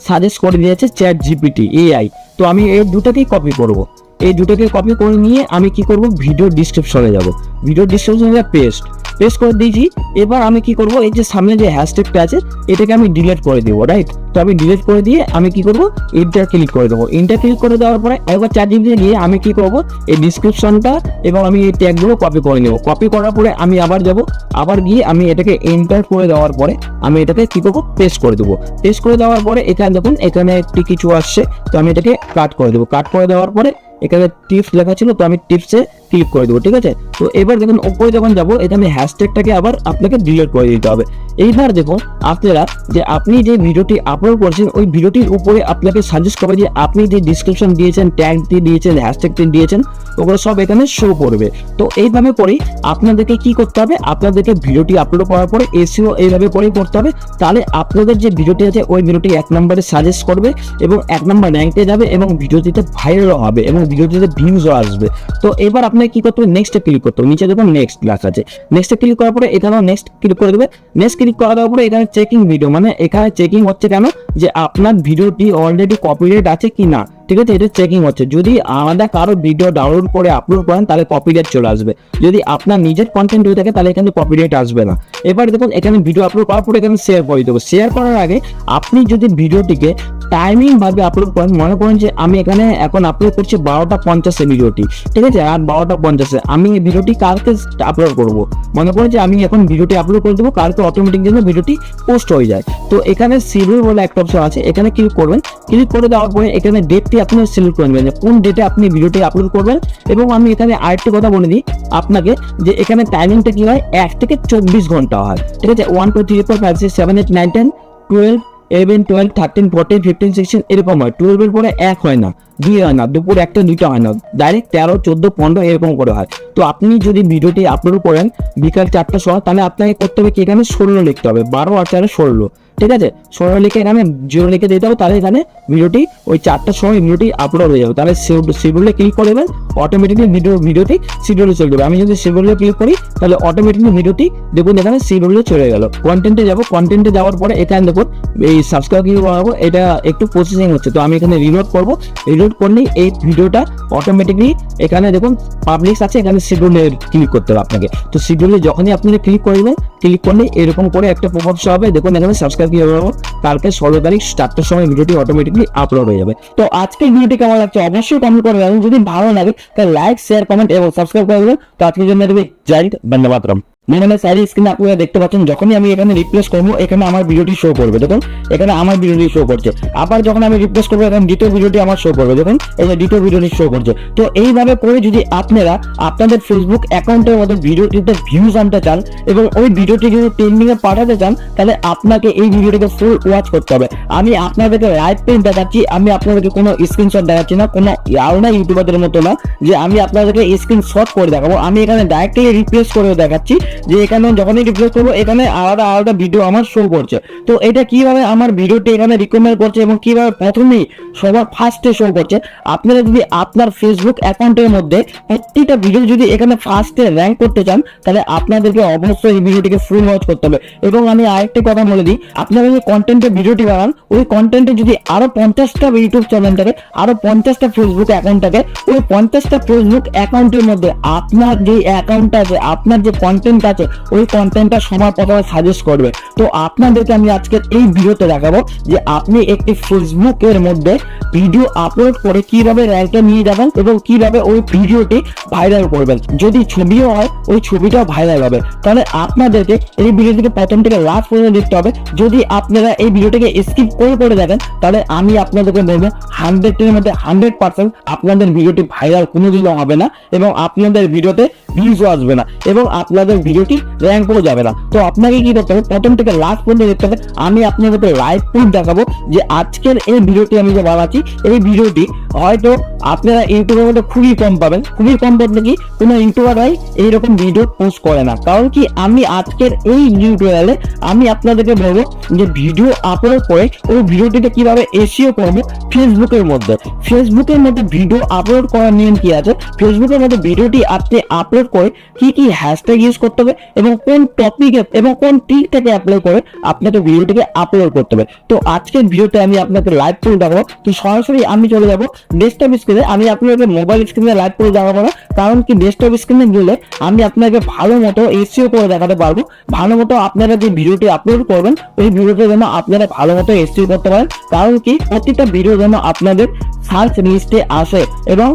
সাজেস্ট করে দিয়েছে চ্যাট জিপিটি এআই। তো আমি এই দুটাকেই কপি করব। এই দুটোকে কপি করে নিয়ে আমি কি করব, ভিডিও ডিসক্রিপশনে যাব। ভিডিও ডিসক্রিপশনে পেস্ট করে দিয়েছি। এবার আমি কি করব, এই যে সামনে যে হ্যাশট্যাগটা আছে এটাকে আমি ডিলিট করে দেবো, রাইট। তো আমি ডিলিট করে দিয়ে আমি কি করব, ইন্টার ক্লিক করে দেবো। ইন্টার ক্লিক করে দেওয়ার পরে একবার চ্যাট জিপিটিতে গিয়ে আমি কি করব, এই ডিসক্রিপশনটা এবং আমি এই ট্যাগগুলো কপি করে নেব। কপি করার পরে আমি আবার যাব, আবার গিয়ে আমি এটাকে এন্টার করে দেওয়ার পরে আমি এটাকে কি করব, পেস্ট করে দেবো। পেস্ট করে দেওয়ার পরে এখানে দেখুন এখানে একটি কিছু আসছে, তো আমি এটাকে কাট করে দেবো। কাট করে দেওয়ার পরে এখানে টিপস লেখা ছিল, তো আমি টিপসে ক্লিক করে দেবো, ঠিক আছে। তো এবার দেখুন ওপরে যখন যাবো এখানে হ্যাশট্যাগটাকে আবার আপনাকে ডিলিট করে দিতে হবে। এইবার দেখুন আপনারা যে আপনি যে ভিডিওটি আপলোড করছেন ওই ভিডিওটির উপরে আপনাকে সাজেস্ট করবে যে আপনি যে ডিসক্রিপশন দিয়েছেন, ট্যাগ দিয়ে দিয়েছেন, হ্যাশট্যাগ দিয়েছেন, ওগুলো সব এখানে শো করবে। তো এইভাবে করেই আপনাদেরকে কি করতে হবে, আপনাদেরকে ভিডিওটি আপলোড করার পরে এসইও এইভাবে করেই করতে হবে। তাহলে আপনাদের যে ভিডিওটি আছে ওই ভিডিওটি 1 নম্বরে সাজেস্ট করবে এবং 1 নম্বর র্যাঙ্কে যাবে এবং ভিডিওটিতে ভাইরাল হবে এবং ভিডিওটিতে ভিউজও আসবে। তো এবার আপনাকে কি করতে হবে, নেক্সটে ক্লিক করতে হবে। নিচে দেখুন নেক্সট লেখা আছে, নেক্সটে ক্লিক করার পরে এখানেও নেক্সট ক্লিক করে দেবে। নেক্সট ক্লিক করা দেওয়ার পরে এখানে চেকিং ভিডিও, মানে এখানে চেকিং হচ্ছে কেন, যে আপনার ভিডিওটি অলরেডি কপিরাইট আছে কি না, ঠিক আছে, এটা চেকিং হচ্ছে। যদি আলাদা কারো ভিডিও ডাউনলোড করে আপলোড করেন তাহলে কপিরাইট চলে আসবে। যদি আপনার নিজের কন্টেন্ট হয়ে থাকে তাহলে এখানে কপিরাইট আসবে না। এবার দেখুন এখানে ভিডিও আপলোড করার পরে এখানে শেয়ার করে দেবো। শেয়ার করার আগে আপনি যদি ভিডিওটিকে টাইমিং ভাবে আপলোড করেন, মনে করেন যে আমি এখানে এখন আপলোড করছি 12:50 ভিডিওটি, ঠিক আছে, আর 12:50 আমি এই ভিডিওটি কালকে আপলোড করব, মনে করেন যে আমি এখন ভিডিওটি আপলোড করে দেবো, কালকে অটোমেটিক যেন ভিডিওটি পোস্ট হয়ে যায়। তো এখানে শিডিউল বলে একটা অপশন আছে, এখানে ক্লিক করবেন। ক্লিক করে দেওয়ার পরে এখানে ডেটটি আপনি সিলেক্ট করে নেবেন যে কোন ডেটে আপনি ভিডিওটি আপলোড করবেন। এবং আমি এখানে আরেকটি কথা বলে দিই আপনাকে, যে এখানে টাইমিংটা কি হয়, 1 থেকে 24 ঘন্টা হয়, ঠিক আছে। 1 2 3 4 5 6 7 8 9 10 12 11 12 13 14 15 16 এরকম হয়। 12 এর পরে 1 হয় না, 2 হয় না, দুপুর 1টা 2টা হয় না, ডাইরেক্ট 13 14 15 এরকম করে হয়। তো আপনি যদি ভিডিওটি আপলোড করেন বিকাল 4টার সময়, তাহলে আপনাকে করতে হবে কি, এখানে 16 লিখতে হবে, 12 আর 4 16, ঠিক আছে। 16 লিখে এখানে 0 লিখে দিতে হবে, তাহলে এখানে ভিডিওটি ওই 4টার সময় ভিডিওটি আপলোড হয়ে যাবে। তাহলে শিডিউলে ক্লিক করে দেবেন, অটোমেটিকলি ভিডিওটি শিডিউলে চলে যাবে। আমি যদি শিডিউলে ক্লিক করি তাহলে অটোমেটিকলি ভিডিওটি দেখুন এখানে শিডিউলে চলে গেল। কন্টেন্টে যাব, কন্টেন্টে যাওয়ার পরে এখানে দেখুন এই সাবস্ক্রাইব কি করবো, এটা একটু প্রসেসিং হচ্ছে, তো আমি এখানে রিলোড করবো। রিলোড করলেই এই ভিডিওটা অটোমেটিকলি এখানে দেখুন পাবলিশ আছে, এখানে শিডিউলে ক্লিক করতে হবে আপনাকে। তো শিডিউলে যখনই আপনি ক্লিক করবেন, ক্লিক করলে এরকম করে একটা পপআপ শো হবে, দেখুন এখানে সাবস্ক্রাইব কি করবো, কালকে 16 তারিখ 4টার সময় ভিডিওটি অটোমেটিকলি আপলোড হয়ে যাবে। তো আজকের ভিডিওটি কেমন লাগছে অবশ্যই কমেন্ট করে দেবেন, যদি ভালো লাগে তাহলে লাইক, শেয়ার, কমেন্ট এবং সাবস্ক্রাইব করে দেবেন। তো আজকের জন্য দেবে জয় হিন্দ, বন্দে মাতরম। মানে সাইড স্ক্রিনে আপনারা দেখতে পাচ্ছেন যখনই আমি এখানে রিপ্লেস করবো এখানে আমার ভিডিওটি শো করবে, দেখুন এখানে আমার ভিডিওটি শো করছে। আবার যখন আমি রিপ্লেস করবো এখানে দ্বিতীয় ভিডিওটি আমার শো করবে, দেখুন এই যে দ্বিতীয় ভিডিওটি শো করছে। তো এইভাবে করে যদি আপনারা আপনাদের ফেসবুক অ্যাকাউন্টের মধ্যে ভিডিওটিতে ভিউজ আনতে চান এবং ওই ভিডিওটি যদি ট্রেন্ডিং এ পাঠাতে চান, তাহলে আপনাকে এই ভিডিওটিকে ফুল ওয়াচ করতে হবে। আমি আপনাদেরকে লাইভ পেজ দেখাচ্ছি, আমি আপনাদেরকে কোনো স্ক্রিনশট দেখাচ্ছি না, কোনো আলাদা ইউটিউবারদের মতো না যে আমি আপনাদেরকে স্ক্রিনশট করে দেখাবো। আমি এখানে ডাইরেক্টলি রিপ্লেস করে দেখাচ্ছি যে এখানে যখনই রিপ্লেস করবো এখানে আলাদা আলাদা ভিডিও আমার শো করছে। তো এটা কিভাবে আমার ভিডিওটি এখানে রিকমেন্ড করছে এবং কিভাবে প্রথমেই সবার ফার্স্টে শো করছে। আপনারা যদি আপনার ফেসবুক অ্যাকাউন্টের মধ্যে প্রত্যেকটা ভিডিও যদি এখানে ফার্স্টে র্যাঙ্ক করতে চান, তাহলে আপনাদেরকে অবশ্যই এই ভিডিওটিকে ফুল ওয়াচ করতে হবে। এবং আমি আরেকটা কথা বলে দিই, আপনারা যে কন্টেন্টের ভিডিওটি বানান ওই কন্টেন্টে যদি আরো 50টা ইউটিউব চ্যানেল থাকে, আরো 50টা ফেসবুক অ্যাকাউন্ট থাকে, ওই 50টা ফেসবুক অ্যাকাউন্টের মধ্যে আপনার যে অ্যাকাউন্ট আছে, আপনার যে কন্টেন্ট আছে, ওই কন্টেন্টটা সবার প্রথমে সাজেস্ট করবে। তো আপনাদেরকে আমি আজকে এই ভিডিওতে দেখাবো যে আপনি একটি ফেসবুকের মধ্যে ভিডিও আপলোড করে কিভাবে র্যাঙ্কে নিয়ে যাবেন এবং কিভাবে ওই ভিডিওটি ভাইরাল করবেন। যদি ছবিও হয় ওই ছবিটাও ভাইরাল হবে। তাহলে আপনাদেরকে এই ভিডিওটিকে প্রথম থেকে লাস্ট পর্যন্ত দেখতে হবে। যদি আপনারা এই ভিডিওটিকে স্কিপ করে দেখেন তাহলে আমি আপনাদেরকে বলবো 100 এর মধ্যে 100% আপনাদের ভিডিওটি ভাইরাল কোনোদিনও হবে না এবং আপনাদের ভিডিওতে ভিউজও আসবে না এবং আপনাদের ভিডিওটি র্যাঙ্কও যাবে না। তো আপনাকে কি করতে হবে, প্রথম থেকে লাস্ট পর্যন্ত দেখতে হবে। আমি আপনাদেরকে লাইভ প্রুফ দেখাবো যে আজকের এই ভিডিওটি আমি যে বানাচ্ছি এই ভিডিওটি হয়তো আপনারা ইউটিউবের মধ্যে খুবই কম পাবেন। খুবই কম বলতে কি কোনো ইউটিউবারই এইরকম ভিডিও পোস্ট করে না। কারণ কি আমি আজকের এই টিউটোরিয়ালে আমি আপনাদেরকে বলবো যে ভিডিও আপলোড করে ওই ভিডিওটিতে কিভাবে এসইও করবে ফেসবুকের মধ্যে। ফেসবুকের মধ্যে ভিডিও আপলোড করার নিয়ম কি আছে, ফেসবুকের মধ্যে ভিডিওটি আপনি আপলোড করে কি কি হ্যাশট্যাগ ইউজ করতে হবে এবং কোন টপিকে এবং কোন টিকটাকে অ্যাপ্লাই করে আপনাকে ভিডিওটিকে আপলোড করতে হবে। তো আজকের ভিডিওতে আমি আপনাকে লাইভ করে দেখাবো। তো সরাসরি আমি চলে যাবো ডেস্কটপ স্ক্রিনে। আমি আপনাকে মোবাইল স্ক্রিনে লাইভ করে দেখাবো না, কারণ কি ডেস্কটপ স্ক্রিনে গেলে আমি আপনাকে ভালো মতো এসইও করে দেখাতে পারবো। ভালো মতো আপনারা যে ভিডিওটি আপলোড করবেন ওই ভিডিওটির জন্য আপনারা ভালো মতো এসইও করতে পারেন। কারণ কি প্রত্যেকটা ভিডিও যেন আপনাদের সার্চ লিস্টে আসে এবং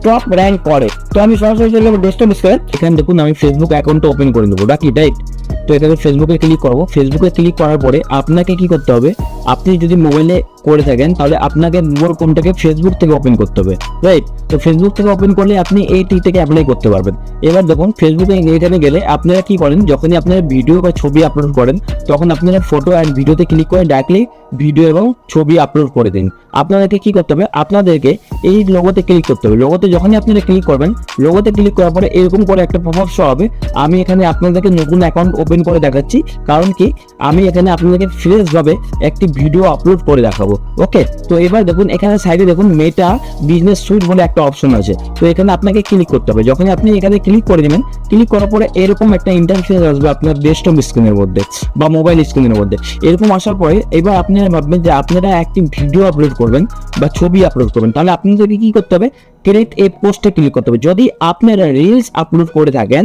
টপ র্যাঙ্ক করে। তো আমি সরাসরি চলে যাবো ডেস্কটপ স্ক্রিনে। এখানে দেখুন আমি ফেসবুক অ্যাকাউন্টটা ওপেন করে নেবো, রাখি রাইট। তো এখানে ফেসবুকে ক্লিক করবো। ফেসবুকে ক্লিক করার পরে আপনাকে কি করতে হবে, আপনি যদি মোবাইলে করে থাকেন তাহলে আপনাকে মোবাইল ফোনটাকে ফেসবুক থেকে ওপেন করতে হবে, রাইট। তো ফেসবুক থেকে ওপেন করলে আপনি এই টিক থেকে অ্যাপ্লাই করতে পারবেন। এবার দেখুন ফেসবুকে এখানে গেলে আপনারা কি করেন, যখনই আপনারা ভিডিও বা ছবি আপলোড করেন তখন আপনারা ফটো অ্যান্ড ভিডিওতে ক্লিক করে ডাইরেক্টলি ভিডিও এবং ছবি আপলোড করে দিন। আপনাদেরকে কি করতে হবে, আপনাদেরকে এই লোগোতে ক্লিক করতে হবে। লোগোতে যখনই আপনারা ক্লিক করবেন, লোগোতে ক্লিক করার পরে এরকম করে একটা পপআপ শো হবে। আমি এখানে আপনাদেরকে নতুন অ্যাকাউন্ট ওপেন করে দেখাচ্ছি, কারণ কি আমি এখানে আপনাদেরকে ফ্রেশভাবে একটি ভিডিও আপলোড করে দেখাবো। ওকে, তো এবার দেখুন এখানে সাইডে দেখুন মেটা বিজনেস সুইট বলে একটা অপশন আছে। তো এখানে আপনাকে ক্লিক করতে হবে। যখনই আপনি এখানে ক্লিক করে দেবেন, ক্লিক করার পরে এরকম একটা ইন্টারফেস আসবে আপনার ডেস্কটপ স্ক্রিনের মধ্যে বা মোবাইল স্ক্রিনের মধ্যে। এরকম আসার পরে এবার আপনারা ভাববেন যে আপনারা একটি ভিডিও আপলোড করবেন বা ছবি আপলোড করবেন, তাহলে আপনাদেরকে কি করতে হবে, ক্রিয়েট এ পোস্টে ক্লিক করতে হবে। যদি আপনারা রিলস আপলোড করে থাকেন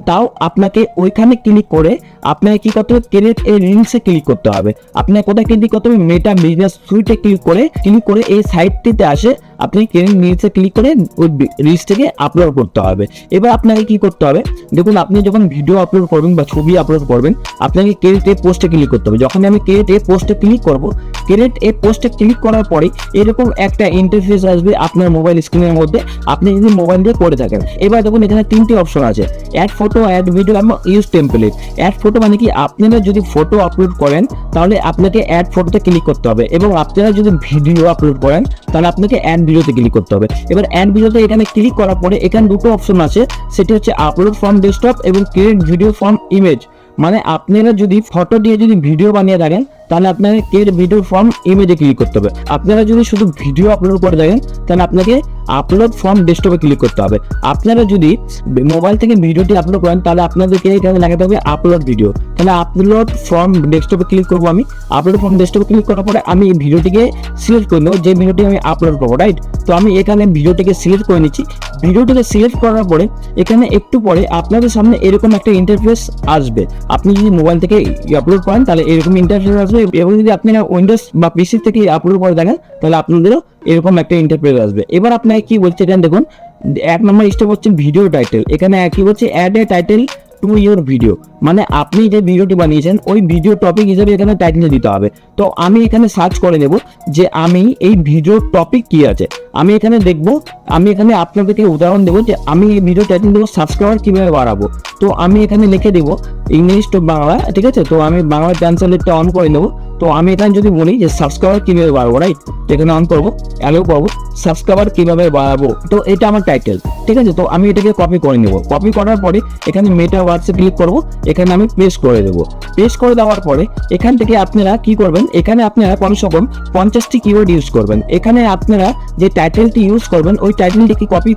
তাও আপনাকে ওইখানে ক্লিক করে আপনাকে কি করতে হবে, ক্রিয়েট এ রিলসে ক্লিক করতে হবে। আপনাকে কোথায় ক্লিক করতে হবে, মেটা বিজনেস সুইটে ক্লিক করে এই সাইটটিতে আসে আপনি ক্রিয়েট রিলসে ক্লিক করে ওই রিলসটাকে আপলোড করতে হবে। এবার আপনাকে কি করতে হবে, দেখুন আপনি যখন ভিডিও আপলোড করবেন বা ছবি আপলোড করবেন আপনাকে ক্রিয়েট এ পোস্টে ক্লিক করতে হবে। যখন আমি ক্রিয়েট এ পোস্টে ক্লিক করব, ক্রিয়েট এ পোস্টে ক্লিক করার পরে এরকম একটা ইন্টারফেস আসবে আপনার মোবাইল স্ক্রিনের মধ্যে, আপনি যদি মোবাইল দিয়ে করে থাকেন। এবার দেখুন এখানে তিনটি অপশন আছে, অ্যাড ফটো, অ্যাড ভিডিও এবং ইউজ টেমপ্লেট। অ্যাড ফটো মানে কি, আপনারা যদি ফটো আপলোড করেন তাহলে আপনাকে অ্যাড ফটোতে ক্লিক করতে হবে, এবং আপনারা যদি ভিডিও আপলোড করেন তাহলে আপনাকে অ্যাড ভিডিওতে ক্লিক করতে হবে। এবার অ্যাড ভিডিওতে এখানে ক্লিক করার পরে এখানে দুটো অপশন আছে, সেটি হচ্ছে আপলোড ফ্রম ডেস্কটপ এবং ক্রিয়েট ভিডিও ফ্রম ইমেজ। মানে আপনারা যদি ফটো দিয়ে যদি ভিডিও বানিয়ে থাকেন তাহলে আপনাকে ক্রিয়েট ভিডিও ফ্রম ইমেজে ক্লিক করতে হবে। আপনারা যদি শুধু ভিডিও আপলোড করে থাকেন তাহলে আপনাকে আপলোড ফ্রম ডেস্কটপে ক্লিক করতে হবে। আপনারা যদি মোবাইল থেকে ভিডিওটি আপলোড করেন তাহলে আপনাদেরকে এখানে লাগাতে হবে আপলোড ভিডিও। তাহলে আপলোড ফ্রম ডেস্কটপে ক্লিক করবো আমি। আপলোড ফ্রম ডেস্কটপে ক্লিক করার পরে আমি এই ভিডিওটিকে সিলেক্ট করে নেবো, যে ভিডিওটি আমি আপলোড করবো, রাইট। তো আমি এখানে ভিডিওটিকে সিলেক্ট করে নিচ্ছি। ভিডিওটিকে সিলেক্ট করার পরে এখানে একটু পরে আপনাদের সামনে এরকম একটা ইন্টারফেস আসবে। আপনি যদি মোবাইল থেকে আপলোড করেন তাহলে এরকম ইন্টারফেস আসবে, এবং যদি আপনারা উইন্ডোজ বা পিসি থেকে আপলোড করে দেখেন তাহলে আপনাদেরও এরকম একটা ইন্টারফেস আসবে। এবার আপনাকে কি বলছে এখানে দেখুন, 1 নম্বর স্টেপ হচ্ছে ভিডিও টাইটেল। এখানে কি বলছে, add a title to your video, মানে আপনি যে ভিডিওটি বানিয়েছেন ওই ভিডিও টপিক হিসেবে এখানে টাইটেল দিতে হবে। তো আমি এখানে সার্চ করে নেব যে আমি এই ভিডিও টপিক কি আছে, আমি এখানে দেখব। আমি এখানে আপনাদেরকে উদাহরণ দেবো যে আমি এই ভিডিও টাইটেল দেবো সাবস্ক্রাইবার কিভাবে বাড়াবো। তো আমি এখানে লিখে দেবো ইংলিশ টু বাংলা, ঠিক আছে। তো আমি বাংলা ট্রান্সলেটটা অন করে নেবো। তো আমি এখানে যদি বলি যে সাবস্ক্রাইবার কিভাবে বাড়াবো, রাইট, এখানে অন করবো, অ্যালো করবো, সাবস্ক্রাইবার কিভাবে বাড়াবো। তো এটা আমার টাইটেল, ঠিক আছে। তো আমি এটাকে কপি করে নেব। কপি করার পরে এখানে মেটা ওয়ার্ডসে ক্লিক করবো, এখানে আমি পেস্ট করে দেবো। পেস্ট করে দেওয়ার পরে এখান থেকে আপনারা কি করবেন, এখানে আপনারা কমসে কম 50টি কিওয়ার্ড ইউজ করবেন। এখানে আপনারা যে টাইটেলটি ইউজ করবেন ওই টাইটেলটিকে কপি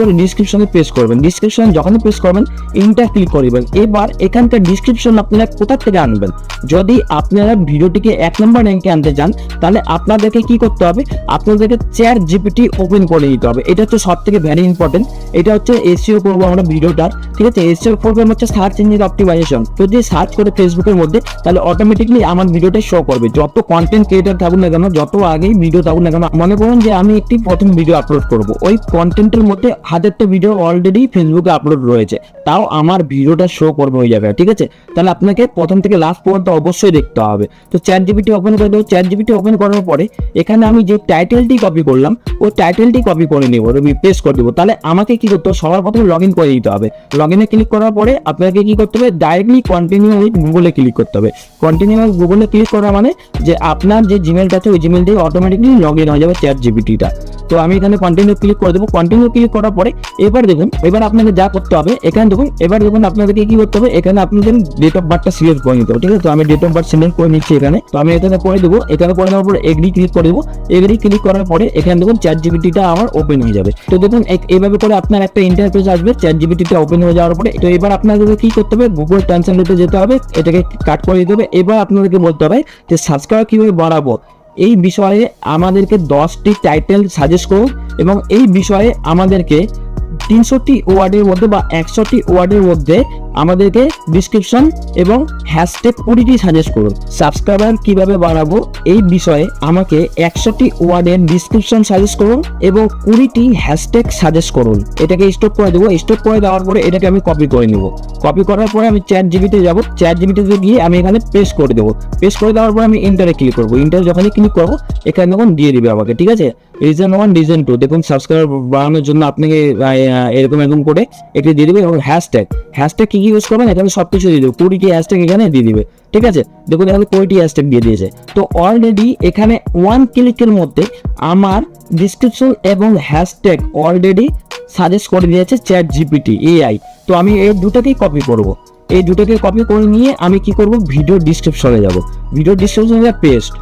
করে ডিসক্রিপশনে পেস্ট করবেন। ডিসক্রিপশন যখনই পেস্ট করবেন ইন্টার ক্লিক করবেন। এবার এখানকার ডিসক্রিপশন আপনারা কোথা থেকে আনবেন, যদি আপনারা ভিডিওটিকে 1 নম্বর র্যাঙ্কে আনতে চান তাহলে আপনাদেরকে কি করতে হবে, আপনাদেরকে চ্যাট জিপিটি ওপেন করে নিতে হবে। এটা হচ্ছে সব থেকে ভেরি ইম্পর্টেন্ট। এটা হচ্ছে এসইও করবো আমরা ভিডিওটার, ঠিক আছে। এসইও প্রবলেম হচ্ছে সার্চ ইঞ্জিন অপটিমাইজেশন। তো যদি সার্চ করে ফেসবুকের মধ্যে তাহলে অটোমেটিকলি আমার ভিডিওটা শো করবে। যত কন্টেন্ট ক্রিয়েটর থাকুন না কেন, যত আগেই ভিডিও থাকুন না কেন, মনে করুন যে আমি একটি প্রথম ভিডিও আপলোড করবো, ওই কন্টেন্টের মধ্যে 1000টা ভিডিও অলরেডি ফেসবুকে আপলোড রয়েছে, তাও আমার ভিডিওটা শো করবে ওই জায়গায়, ঠিক আছে। তাহলে আপনাকে প্রথম থেকে লাস্ট পর্যন্ত অবশ্যই দেখতে হবে। তো চ্যাট জিপিটি ওপেন করে দেবো। চ্যাট জিপিটি ওপেন করার পরে এখানে আমি যে টাইটেলটি কপি করলাম ওই টাইটেলটি কপি করে নেব, পেস্ট করে দেবো। তাহলে আমাকে কি করতে হবে, সবার প্রথমে লগ ইন করে দিতে হবে। লগ ইনে ক্লিক করার পরে আপনাকে কি করতে হবে, ডাইরেক্টলি কন্টিনিউ উইথ গুগলে ক্লিক করতে হবে। কন্টিনিউ উইথ গুগলে ক্লিক করা মানে যে আপনার যে জিমেলটা আছে ওই জিমেল দিয়ে অটোমেটিকলি লগ ইন হয়ে যাবে চ্যাট জিপিটিটা। তো আমি এখানে কন্টিনিউ ক্লিক করে দেবো। কন্টিনিউ ক্লিক করার পরে এবার দেখুন, এবার আপনাকে যা করতে হবে এখানে দেখুন, এবার দেখুন আপনাদেরকে কি করতে হবে, এখানে আপনাদের ডেট অফ বার্থটা সিলেক্ট করে নিতে হবে, ঠিক আছে। তো আমি ডেট অফ বার্থ সিলেক্ট করে নিচ্ছি এখানে। তো আমি এখানে করে দেবো। এখানে করে দেওয়ার পরে এগ্রি ক্লিক করে দেবো। এগ্রি ক্লিক করার পরে এখানে দেখুন চ্যাট জিপিটিটা আমার ওপেন হয়ে যাবে। তো দেখুন এইভাবে করে আপনার একটা ইন্টারফেস আসবে চ্যাট জিপিটিটা ওপেন হয়ে যাওয়ার পরে। তো এবার আপনাদেরকে কি করতে হবে, গুগল ট্রান্সলেটে যেতে হবে, এটাকে কাট করে দিতে হবে। এবার আপনাদেরকে বলতে হবে যে সাবস্ক্রাইবার কিভাবে বাড়াবো, এই বিষয়ে আমাদেরকে 10টি টাইটেল সাজেস্ট করুন, এবং এই বিষয়ে আমাদেরকে 300টি ওয়ার্ডের মধ্যে বা 100টি ওয়ার্ডের মধ্যে আমাদেরকে ডিসক্রিপশন এবং হ্যাশট্যাগ 20টি সাজেস্ট করুন। সাবস্ক্রাইবার কিভাবে বাড়াবো এই বিষয়ে আমাকে 100টি ওয়ার্ডের ডিসক্রিপশন সাজেস্ট করুন এবং 20টি হ্যাশট্যাগ সাজেস্ট করুন। এটাকে স্টপ করে দেবো। স্টপ করে দেওয়ার পরে এটাকে আমি কপি করে নেব। কপি করার পরে আমি চ্যাট জিপিতে যাবো। চ্যাট জিপিতে গিয়ে আমি এখানে পেস্ট করে দেবো। পেস্ট করে দেওয়ার পরে আমি এন্টারে ক্লিক করবো। এন্টারে যখনই ক্লিক করবো এখানে তখন দিয়ে দিবে আমাকে, ঠিক আছে। রিজন 1 রিজন 2 দেখুন সাবস্ক্রাইবার বাড়ানোর জন্য আপনাকে এরকম করে একটি দিয়ে দিবে এবং হ্যাশট্যাগ কি ইউজ করবেন এখানে সবকিছু দিয়ে দেবে। 20টি হ্যাশট্যাগ এখানে দিয়ে দিবে, ঠিক আছে। দেখুন এখানে 20টি হ্যাশট্যাগ দিয়ে দিয়েছে। তো অলরেডি এখানে 1 ক্লিকের মধ্যে আমার ডিসক্রিপশন এবং হ্যাশট্যাগ অলরেডি সাজেস্ট করে দিয়েছে চ্যাট জিপিটি এআই। তো আমি এই দুটোকেই কপি করব। এই দুটোকে কপি করে নিয়ে আমি কি করব, ভিডিও ডিসক্রিপশনে যাব। ভিডিও ডিসক্রিপশনে পেস্ট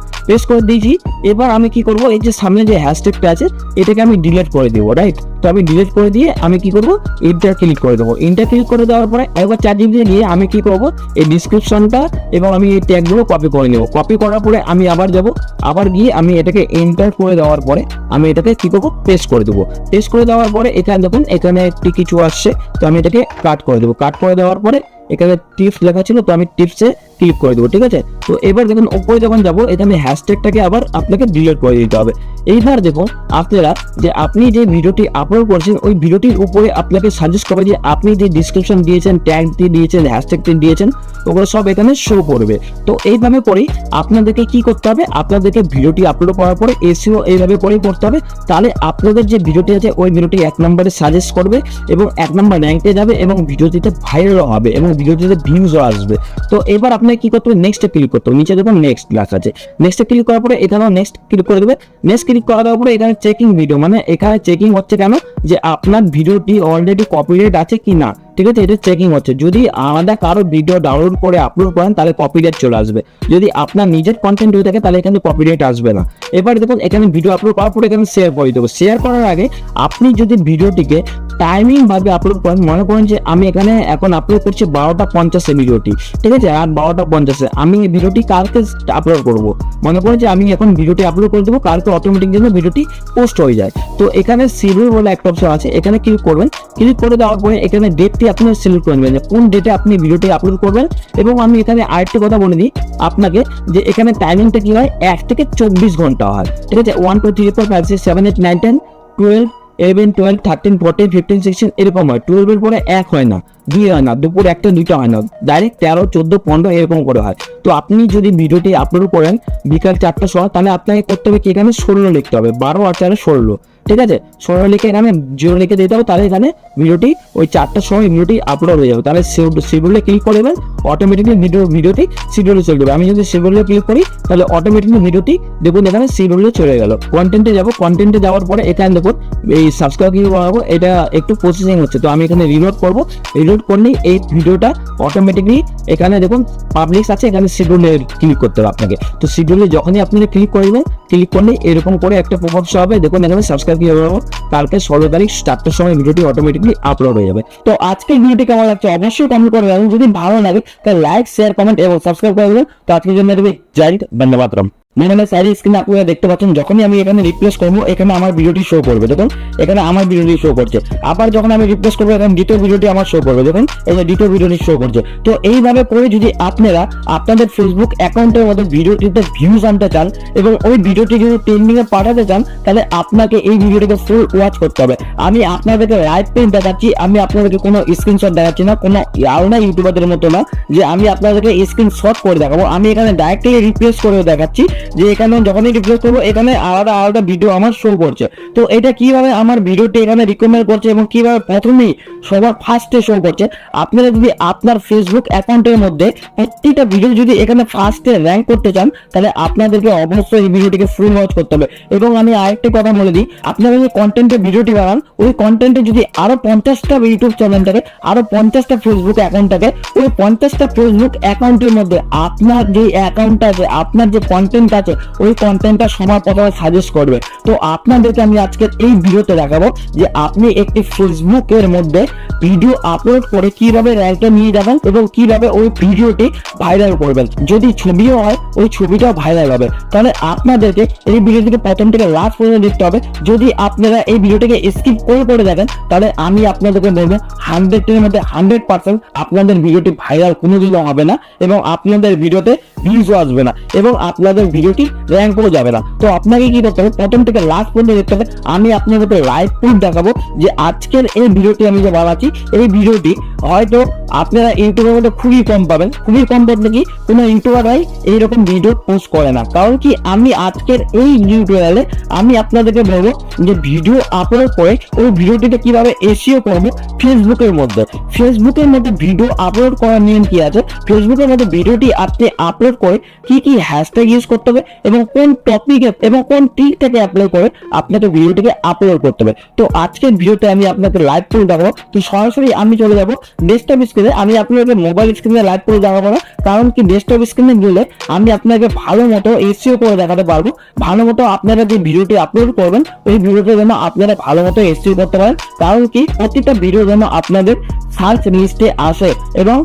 করে দিয়েছি। এবার আমি কি করব, এই যে সামনে যে হ্যাশট্যাগটা আছে এটাকে আমি ডিলিট করে দেবো, রাইট। তো আমি ডিলিট করে দিয়ে আমি কি করব, এন্টার ক্লিক করে দেবো। এন্টার ক্লিক করে দেওয়ার পরে একবার চ্যাট জিপিতে গিয়ে আমি কি করব, এই ডিসক্রিপশনটা এবং আমি এই ট্যাগগুলো কপি করে নেব। কপি করার পরে আমি আবার যাব, আবার গিয়ে আমি এটাকে এন্টার করে দেওয়ার পরে আমি এটাকে কি করব, পেস্ট করে দেবো। পেস্ট করে দেওয়ার পরে এখানে দেখুন এখানে একটি কিছু আসছে, তো আমি এটাকে কাট করে দেবো। কাট করে দেওয়ার পরে এখানে টিপস লেখা ছিল, তো আমি টিপসে ক্লিক করে দেবো, ঠিক আছে। তো এবার দেখুন উপরে যখন যাবো এখানে হ্যাশট্যাগটাকে আবার আপনাকে ডিলিট করে দিতে হবে। এইবার দেখুন আপনারা যে আপনি যে ভিডিওটি আপলোড করছেন ওই ভিডিওটির উপরে আপনাকে সাজেস্ট করবে যে আপনি যে ডিসক্রিপশন দিয়েছেন, ট্যাগটি দিয়েছেন, হ্যাশট্যাগটি দিয়েছেন, ওগুলো সব এখানে শো করবে। তো এইভাবে করেই আপনাদেরকে কি করতে হবে, আপনাদেরকে ভিডিওটি আপলোড করার পরে এসইও এইভাবে করেই করতে হবে। তাহলে আপনাদের যে ভিডিওটি আছে ওই ভিডিওটি 1 নম্বরে সাজেস্ট করবে এবং 1 নম্বর র্যাঙ্কে যাবে এবং ভিডিওটিতে ভাইরাল হবে এবং ভিডিওটিতে ভিউজও আসবে। তো এবার আপনাকে কি করতে হবে, নেক্সটে ক্লিক করতে হবে। নিচে দেখুন নেক্সট লেখা আছে, নেক্সটে ক্লিক করার পরে এখানেও নেক্সট ক্লিক করে দেবে। নেক্সট ক্লিক করা দেওয়ার পরে এখানে চেকিং ভিডিও, মানে এখানে চেকিং হচ্ছে কেন, যে আপনার ভিডিওটি অলরেডি কপিরাইট আছে কি না, ঠিক আছে, এটা চেকিং হচ্ছে। যদি আলাদা কারো ভিডিও ডাউনলোড করে আপলোড করেন তাহলে কপিরাইট চলে আসবে। যদি আপনার নিজের কন্টেন্ট হয়ে থাকে তাহলে এখানে কপিরাইট আসবে না। এবার দেখুন এখানে ভিডিও আপলোড করার পরে এখানে শেয়ার করে দেবো। শেয়ার করার আগে আপনি যদি ভিডিওটিকে টাইমিং ভাবে আপলোড করেন, মনে করেন যে আমি এখানে এখন আপলোড করছি 12:50 ভিডিওটি, ঠিক আছে, আর 12:50 আমি এই ভিডিওটি কালকে আপলোড করব। মনে করেন যে আমি এখন ভিডিওটি আপলোড করে দেবো, কালকে অটোমেটিক জন্য ভিডিওটি পোস্ট হয়ে যায়। তো এখানে শিডিউল বলে একটা অপশন আছে, এখানে ক্লিক করবেন। ক্লিক করে দেওয়ার পরে এখানে ডেটটি আপনি সিলেক্ট করে নেবেন যে কোন ডেটে আপনি ভিডিওটি আপলোড করবেন। এবং আমি এখানে আরেকটি কথা বলে দিই আপনাকে, যে এখানে টাইমিংটা কি হয়, 1 থেকে 24 ঘন্টা হয়, ঠিক আছে। 1 2 3 4 5 6 7 8 9 10 12 11 12 13 14 15 16 এরকম হয়। 12 এর পরে 1 হয় না, 2 হয় না, দুপুর 1টা 2টা হয় না, ডাইরেক্ট 13 14 15 এরকম করে হয়। তো আপনি যদি ভিডিওটি আপলোড করেন বিকাল 4টার সময় তাহলে আপনাকে করতে হবে কি, এখানে 16 লিখতে হবে, 12 আর 4 16, ঠিক আছে। 16 লিখে এখানে 0 লিখে দিতে হবে, তাহলে এখানে ভিডিওটি ওই 4টার সময় ভিডিওটি আপলোড হয়ে যাবে। তাহলে শিডিউলে ক্লিক করে দেবেন, অটোমেটিকলি ভিডিওটি শিডিউলে চলে যাবে। আমি যদি শিডিউলে ক্লিক করি তাহলে অটোমেটিকলি ভিডিওটি দেখুন এখানে শিডিউলে চলে গেল। কন্টেন্টে যাব, কন্টেন্টে যাওয়ার পরে এখানে দেখুন এই সাবস্ক্রাইব কি বানাবো, এটা একটু প্রসেসিং হচ্ছে, তো আমি এখানে রিলোড করব। রিলোড করলেই এই ভিডিওটা অটোমেটিকলি এখানে দেখুন পাবলিশ আছে, এখানে শিডিউলে ক্লিক করতে হবে আপনাকে। তো শিডিউলে যখনই আপনি ক্লিক করবেন, ক্লিক করলে এরকম করে একটা পপআপ শো হবে। দেখুন এখানে সাবস্ক্রাইব কিভাবে বানাবো, কালকে 16 তারিখ 4টার সময় ভিডিওটি অটোমেটিকলি আপলোড হয়ে যাবে। তো আজকের ভিডিওটি কেমন লাগছে অবশ্যই কমেন্ট করে জানাবেন। যদি ভালো লাগে তাহলে লাইক, শেয়ার, কমেন্ট এবং সাবস্ক্রাইব করে দেবেন। তো আজকের জন্য জয় হিন্দ, বন্দে মাতরম। এখানে সাইড স্ক্রিনে আপনারা দেখতে পাচ্ছেন যখনই আমি এখানে রিপ্লেস করবো এখানে আমার ভিডিওটি শো করবে। দেখুন এখানে আমার ভিডিওটি শো করছে। আবার যখন আমি রিপ্লেস করবো এখানে দ্বিতীয় ভিডিওটি আমার শো করবে। দেখুন এই যে দ্বিতীয় ভিডিওটি শো করছে। তো এইভাবে করে যদি আপনারা আপনাদের ফেসবুক অ্যাকাউন্টের মধ্যে ভিডিওটিতে ভিউজ আনতে চান এবং ওই ভিডিওটি যদি ট্রেন্ডিং এ পাঠাতে চান তাহলে আপনাকে এই ভিডিওটিকে ফুল ওয়াচ করতে হবে। আমি আপনাদেরকে লাইভ পেজ দেখাচ্ছি, আমি আপনাদেরকে কোনো স্ক্রিনশট দেখাচ্ছি না, কোনো আলাদা ইউটিউবারদের মতো না যে আমি আপনাদেরকে স্ক্রিনশট করে দেখাবো। আমি এখানে ডাইরেক্টলি রিপ্লেস করে দেখাচ্ছি যে এখানে যখনই রিপ্লেস করবো এখানে আলাদা আলাদা ভিডিও আমার শো করছে। তো এটা কিভাবে আমার ভিডিওটি এখানে রিকমেন্ড করছে এবং কিভাবে প্রথমেই সবার ফার্স্টে শো করছে। আপনারা যদি আপনার ফেসবুক অ্যাকাউন্টের মধ্যে প্রত্যেকটা ভিডিও যদি এখানে ফার্স্টে র্যাঙ্ক করতে চান তাহলে আপনাদেরকে অবশ্যই এই ভিডিওটিকে ফুল ওয়াচ করতে হবে। এবং আমি আরেকটি কথা বলে দিই, আপনারা যে কন্টেন্টের ভিডিওটি বানান ওই কন্টেন্টে যদি আরো 50টা ইউটিউব চ্যানেল থাকে, আরো 50টা ফেসবুক অ্যাকাউন্ট থাকে, ওই 50টা ফেসবুক অ্যাকাউন্টের মধ্যে আপনার যে অ্যাকাউন্টটা আছে, আপনার যে কন্টেন্ট আছে ওই কন্টেন্টটা সবার প্রথমে সাজেস্ট করবে। তো আপনাদেরকে আমি আজকের এই ভিডিওতে দেখাবো যে আপনি একটি ফেসবুকের মধ্যে ভিডিও আপলোড করে কিভাবে র্যাঙ্কে নিয়ে যাবেন এবং কিভাবে ওই ভিডিওটি ভাইরাল করবেন। যদি ছবিও হয় ওই ছবিটাও ভাইরাল হবে। তাহলে আপনাদেরকে এই ভিডিওটিকে প্রথম থেকে লাস্ট পর্যন্ত দেখতে হবে। যদি আপনারা এই ভিডিওটিকে স্কিপ করে দেখেন তাহলে আমি আপনাদেরকে বলবো 100-এর মধ্যে 100% আপনাদের ভিডিওটি ভাইরাল কোনোদিনও হবে না এবং আপনাদের ভিডিওতে ভিউজও আসবে না এবং আপনাদের ভিডিওটি র্যাঙ্কও যাবে না। তো আপনাকে কি করতে হবে, প্রথম থেকে লাস্ট পর্যন্ত দেখতে হবে। আমি আপনাদেরকে লাইভ প্রুফ দেখাবো যে আজকের এই ভিডিওটি আমি যে বানাচ্ছি এই ভিডিওটি হয়তো আপনারা ইউটিউবের মধ্যে খুবই কম পাবেন। খুবই কম বলতে কি কোনো ইউটিউবাররাই এইরকম ভিডিও পোস্ট করে না। কারণ কি আমি আজকের এই টিউটোরিয়ালে আমি আপনাদেরকে বলবো যে ভিডিও আপলোড করে ওই ভিডিওটিতে কিভাবে এসইও করবো ফেসবুকের মধ্যে। ফেসবুকের মধ্যে ভিডিও আপলোড করার নিয়ম কি আছে, ফেসবুকের মধ্যে ভিডিওটি আপনি আপলোড করে কি কি হ্যাশট্যাগ ইউজ করতে হবে এবং কোন টপিকে এবং কোন টিক থেকে অ্যাপ্লাই করে আপনাকে ভিডিওটিকে আপলোড করতে হবে। তো আজকের ভিডিওতে আমি আপনাকে লাইভ করে দেখাবো। তো সরাসরি আমি চলে যাবো ডেস্কটপ স্ক্রিনে। আমি আপনাকে মোবাইল স্ক্রিনে লাইভ করে দেখাবো না, কারণ কি ডেস্কটপ স্ক্রিনে গেলে আমি আপনাকে ভালো মতো এসইও করে দেখাতে পারবো। ভালো মতো আপনারা যে ভিডিওটি আপলোড করবেন ওই ভিডিওটি যেন আপনারা ভালো মতো এসইও করতে পারেন। কারণ কি প্রত্যেকটা ভিডিও যেন আপনাদের সার্চ লিস্টে আসে এবং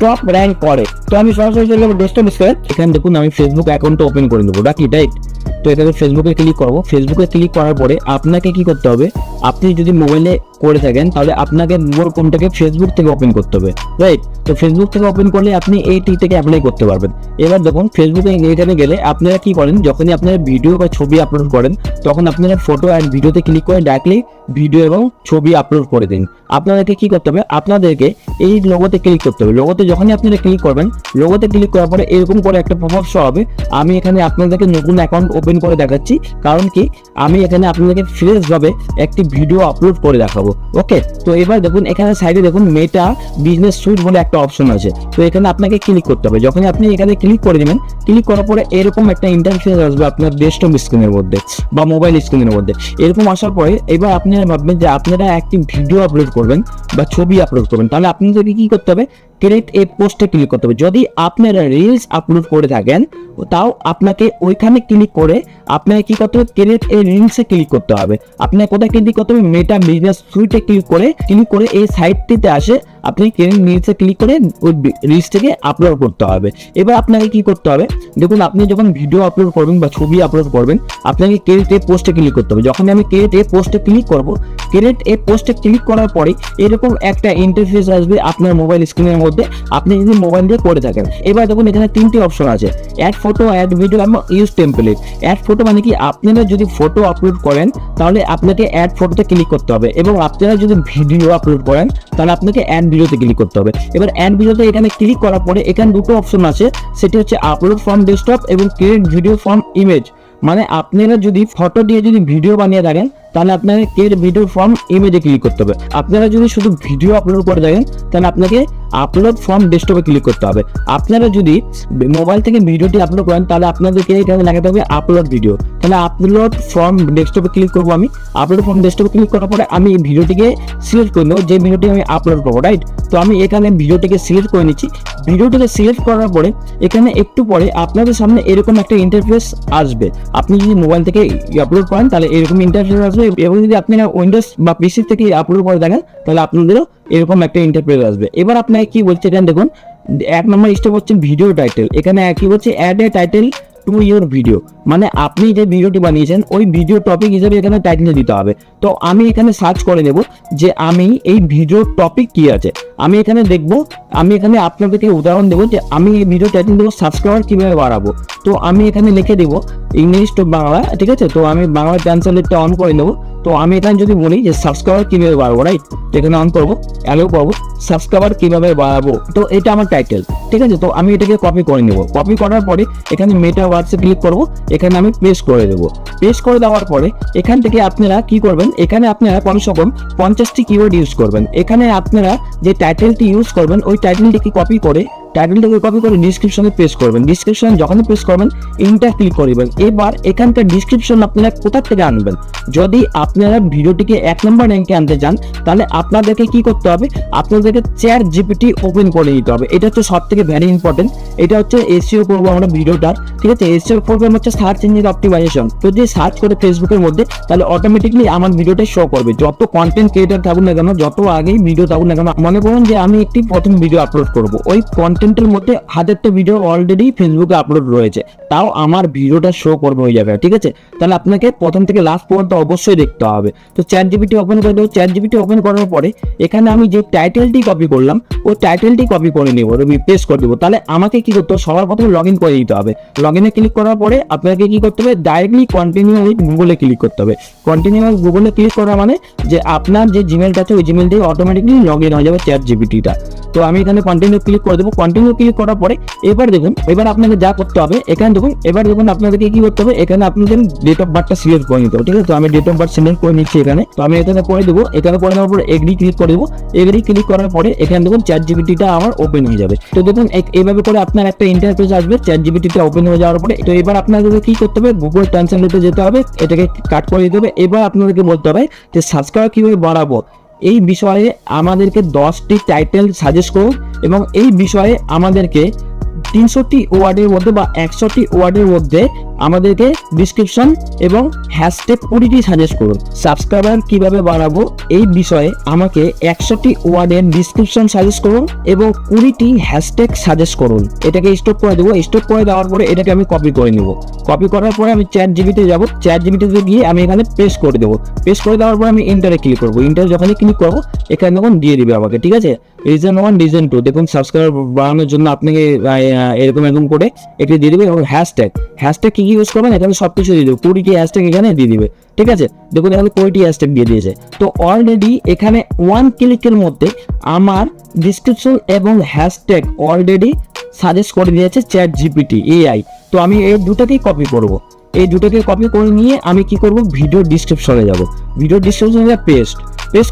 টপ র্যাঙ্ক করে। তো আমি সরাসরি চলে যাবো ডেস্কটপ স্ক্রিনে। এখানে দেখুন আমি ফেসবুক অ্যাকাউন্টটা ওপেন করে নেবো, রাখি রাইট। তো এখানে ফেসবুকে ক্লিক করবো। ফেসবুকে ক্লিক করার পরে আপনাকে কি করতে হবে, আপনি যদি মোবাইলে করে থাকেন তাহলে আপনাকে মোবাইল ফোনটাকে ফেসবুক থেকে ওপেন করতে হবে, রাইট। তো ফেসবুক থেকে ওপেন করলে আপনি এই টিক থেকে অ্যাপ্লাই করতে পারবেন। এবার দেখুন ফেসবুকে এখানে গেলে আপনারা কি করেন, যখনই আপনারা ভিডিও বা ছবি আপলোড করেন তখন আপনারা ফটো অ্যান্ড ভিডিওতে ক্লিক করে ডাইরেক্টলি ভিডিও এবং ছবি আপলোড করে দিন। আপনাদেরকে কি করতে হবে, আপনাদেরকে এই লোগোতে ক্লিক করতে হবে। লোগোতে যখনই আপনারা ক্লিক করবেন, লোগোতে ক্লিক করার পরে এরকম করে একটা পপআপ শো হবে। আমি এখানে আপনাদেরকে নতুন অ্যাকাউন্ট ওপেন করে দেখাচ্ছি, কারণ কি আমি এখানে আপনাদেরকে ফ্রেশ ভাবে একটি ভিডিও আপলোড করে দেখাবো। ওকে, তো এবার দেখুন এখানে সাইডে দেখুন মেটা বিজনেস সুইট বলে একটা অপশন আছে। তো এখানে আপনাকে ক্লিক করতে হবে। যখনই আপনি এখানে ক্লিক করে দেবেন, ক্লিক করার পরে এরকম একটা ইন্টারফেস আসবে আপনার ডেস্কটপ স্ক্রিনের মধ্যে বা মোবাইল স্ক্রিনের মধ্যে। এরকম আসার পরে এবার আপনারা ভাববেন যে আপনারা একটি ভিডিও আপলোড করবেন বা ছবি আপলোড করবেন, তাহলে আপনাদেরকে কি করতে হবে, ক্রিয়েট এ পোস্টে ক্লিক করতে হবে। যদি আপনারা রিলস আপলোড করে থাকেন তাও আপনাকে ওইখানে ক্লিক করে আপনাকে কি করতে হবে, ক্রিয়েট এ রিলসে ক্লিক করতে হবে। আপনাকে কোথায় ক্লিক করতে হবে, মেটা বিজনেস সুইটে ক্লিক করে এই সাইটটিতে আসে আপনি ক্রিয়েট রিলসে ক্লিক করে ওই রিলসটাকে আপলোড করতে হবে। এবার আপনাকে কি করতে হবে, দেখুন আপনি যখন ভিডিও আপলোড করবেন বা ছবি আপলোড করবেন আপনাকে ক্রিয়েট এ পোস্টে ক্লিক করতে হবে। যখন আমি ক্রিয়েট এ পোস্টে ক্লিক করব, ক্রিয়েট এ পোস্টে ক্লিক করার পরে এরকম একটা ইন্টারফেস আসবে আপনার মোবাইল স্ক্রিনের মধ্যে, আপনি যদি মোবাইল দিয়ে করে থাকেন। এবার দেখুন এখানে তিনটি অপশন আছে, অ্যাড ফটো, অ্যাড ভিডিও এবং ইউজ টেমপ্লেট। অ্যাড ফটো মানে কি, আপনারা যদি ফটো আপলোড করেন তাহলে আপনাকে অ্যাড ফটোতে ক্লিক করতে হবে এবং আপনারা যদি ভিডিও আপলোড করেন তাহলে আপনাকে অ্যাড ভিডিওতে ক্লিক করতে হবে। এবার অ্যাড ভিডিওতে এখানে ক্লিক করার পরে এখানে দুটো অপশন আছে, সেটি হচ্ছে আপলোড ফ্রম ডেস্কটপ এবং ক্রিয়েট ভিডিও ফ্রম ইমেজ। মানে আপনারা যদি ফটো দিয়ে যদি ভিডিও বানিয়ে থাকেন তাহলে আপনাকে ক্রিয়েট ভিডিও ফ্রম ইমেজে ক্লিক করতে হবে। আপনারা যদি শুধু ভিডিও আপলোড করে থাকেন তাহলে আপনাকে আপলোড ফ্রম ডেস্কটপে ক্লিক করতে হবে। আপনারা যদি মোবাইল থেকে ভিডিওটি আপলোড করেন তাহলে আপনাদেরকে এখানে লাগাতে হবে আপলোড ভিডিও। তাহলে আপলোড ফ্রম ডেস্কটপে ক্লিক করবো। আমি আপলোড ফ্রম ডেস্কটপে ক্লিক করার পরে আমি এই ভিডিওটিকে সিলেক্ট করে নেবো, যে ভিডিওটি আমি আপলোড করবো, রাইট। তো আমি এখানে ভিডিওটিকে সিলেক্ট করে নিচ্ছি। ভিডিওটিকে সিলেক্ট করার পরে এখানে একটু পরে আপনাদের সামনে এরকম একটা ইন্টারফেস আসবে। আপনি যদি মোবাইল থেকে আপলোড করেন তাহলে এরকম ইন্টারফেস আসবে এবং যদি আপনি উইন্ডোজ বা পিসি থেকে আপলোড করে দেখেন তাহলে আপনাদেরও এরকম একটা ইন্টারফেস আসবে। এবার আপনাকে কি বলছে, এখানে দেখুন 1 নম্বর স্টেপ হচ্ছে ভিডিও টাইটেল। এখানে কি বলছে, add a title to your video, মানে আপনি যে ভিডিওটি বানিয়েছেন ওই ভিডিও টপিক হিসেবে এখানে টাইটেল দিতে হবে। তো আমি এখানে সার্চ করে নেব যে আমি এই ভিডিও টপিক কি আছে। আমি এখানে দেখব, আমি এখানে আপনাদেরকে উদাহরণ দেবো যে আমি এই ভিডিও টাইটেল দেবো সাবস্ক্রাইবার কিভাবে বাড়াবো। তো আমি এখানে লিখে দেবো ইংলিশ টু বাংলা, ঠিক আছে। তো আমি বাংলা ট্রান্সলেটটা অন করে নেবো। তো আমি এখানে যদি বলি যে সাবস্ক্রাইবার কিভাবে বাড়াবো, রাইট, এখানে অন করবো, অ্যালো করবো, সাবস্ক্রাইবার কিভাবে বাড়াবো। তো এটা আমার টাইটেল, ঠিক আছে। তো আমি এটাকে কপি করে নেব। কপি করার পরে এখানে মেটা ওয়ার্ডসে ক্লিক করবো, এখানে আমি পেস্ট করে দেবো। পেস্ট করে দেওয়ার পরে এখান থেকে আপনারা কি করবেন, এখানে আপনারা কমসে কম 50টি কিওয়ার্ড ইউজ করবেন। এখানে আপনারা যে টাইটেলটি ইউজ করবেন ওই টাইটেলটিকে কপি করে টাইটেলটাকে কপি করে ডিসক্রিপশনে পেস্ট করবেন। ডিসক্রিপশনে যখনই পেস্ট করবেন ইন্টার ক্লিক করবেন। এবার এখানকার ডিসক্রিপশন আপনারা কোথা থেকে আনবেন? যদি আপনারা ভিডিওটিকে 1 নম্বর র্যাঙ্কে আনতে চান তাহলে আপনাদেরকে কি করতে হবে? আপনাদেরকে চ্যাট জিপিটি ওপেন করে নিতে হবে। এটা হচ্ছে সব থেকে ভেরি ইম্পর্টেন্ট। এটা হচ্ছে এসইও করবো আমরা ভিডিওটার, ঠিক আছে? এসইও প্রবলেম হচ্ছে সার্চ ইঞ্জিন অপটিমাইজেশন। তো যদি সার্চ করে ফেসবুকের মধ্যে তাহলে অটোমেটিকলি আমার ভিডিওটা শো করবে। যত কন্টেন্ট ক্রিয়েটার থাকুন না কেন, যত আগেই ভিডিও থাকুন না কেন, মনে করুন যে আমি একটি প্রথম ভিডিও আপলোড করব, ওই কন্টেন্টের মধ্যে হাজারটা ভিডিও অলরেডি ফেসবুকে আপলোড রয়েছে, তাও আমার ভিডিওটা শো করবে ওই জায়গায়, ঠিক আছে? তাহলে আপনাকে প্রথম থেকে লাস্ট পর্যন্ত অবশ্যই দেখতে হবে। তো চ্যাট জিপিটি ওপেন করে দেবো। চ্যাট জিপিটি ওপেন করার পরে এখানে আমি যে টাইটেলটি কপি করলাম ওই টাইটেলটি কপি করে নেবো, পেস্ট করে দেবো। তাহলে আমাকে কি করতে হবে? সবার প্রথমে লগ ইন করে দিতে হবে। লগ ইনে ক্লিক করার পরে আপনাকে কি করতে হবে? ডাইরেক্টলি কন্টিনিউ উইথ গুগলে ক্লিক করতে হবে। কন্টিনিউ উইথ গুগলে ক্লিক করা মানে যে আপনার যে জিমেলটা আছে ওই জিমেল দিয়ে অটোমেটিকলি লগ ইন হয়ে যাবে চ্যাট জিপিটিটা। তো আমি এখানে কন্টিনিউ ক্লিক করে দেবো। কন্টিনিউ ক্লিক করার পরে এবার দেখুন, এবার আপনাকে যা করতে হবে এখানে দেখুন, এবার দেখুন আপনাদেরকে কি করতে হবে? এখানে আপনাদের ডেট অফ বার্থটা সিলেক্ট করে নিতে হবে, ঠিক আছে? তো আমি ডেট অফ বার্থ সিলেক্ট করে নিচ্ছি এখানে। তো আমি এখানে করে দেবো। এখানে করে দেওয়ার পরে এগ্রি ক্লিক করে দেবো। এগ্রি ক্লিক করার পরে এখানে দেখুন চ্যাট জিপিটিটা আমার ওপেন হয়ে যাবে। তো দেখুন এইভাবে করে আপনার একটা ইন্টারফেস আসবে চ্যাট জিপিটিটা ওপেন হয়ে যাওয়ার পরে। তো এবার আপনাদেরকে কি করতে হবে? গুগল ট্রান্সলেটে যেতে হবে, এটাকে কাট করে দিতে হবে। এবার আপনাদেরকে বলতে হবে যে সাবস্ক্রাইবার কিভাবে বাড়াবো, এই বিষয়ে আমাদেরকে 10টি টাইটেল সাজেস্ট করুন এবং এই বিষয়ে আমাদেরকে 300টি ওয়ার্ডের মধ্যে বা 100টি ওয়ার্ডের মধ্যে আমাদেরকে ডিসক্রিপশন এবং হ্যাশট্যাগ 20টি সাজেস্ট করুন। সাবস্ক্রাইবার কিভাবে বাড়াবো এই বিষয়ে আমাকে 100টি ওয়ার্ডের ডিসক্রিপশন সাজেস্ট করুন এবং 20টি হ্যাশট্যাগ সাজেস্ট করুন। এটাকে স্টপ করে দেবো। স্টপ করে দেওয়ার পরে এটাকে আমি কপি করে নিব। কপি করার পরে আমি চ্যাট জিপিতে যাব। চ্যাট জিপিতে গিয়ে আমি এখানে পেস্ট করে দেবো। পেস্ট করে দেওয়ার পরে আমি ইন্টারে ক্লিক করবো। ইন্টারে যখনই ক্লিক করবো এখানে তখন দিয়ে দিবে আমাকে, ঠিক আছে? রিজন 1 রিজন 2 দেখুন সাবস্ক্রাইবার বাড়ানোর জন্য আপনাকে এরকম করে একটি দিয়ে দিবে এবং হ্যাশট্যাগ কি ইউজ করবেন এখানে সবকিছু দিয়ে দেবে। 20টি হ্যাশট্যাগ এখানে দিয়ে দিবে, ঠিক আছে? দেখুন এখানে 20টি হ্যাশট্যাগ দিয়ে দিয়েছে। তো অলরেডি এখানে 1 ক্লিকের মধ্যে আমার ডিসক্রিপশন এবং হ্যাশট্যাগ অলরেডি সাজেস্ট করে দিয়েছে চ্যাট জিপিটি এআই। তো আমি এই দুটাকেই কপি করব। এই দুটোকে কপি করে নিয়ে আমি কি করব? ভিডিও ডিসক্রিপশনে যাব। ভিডিও ডিসক্রিপশনে পেস্ট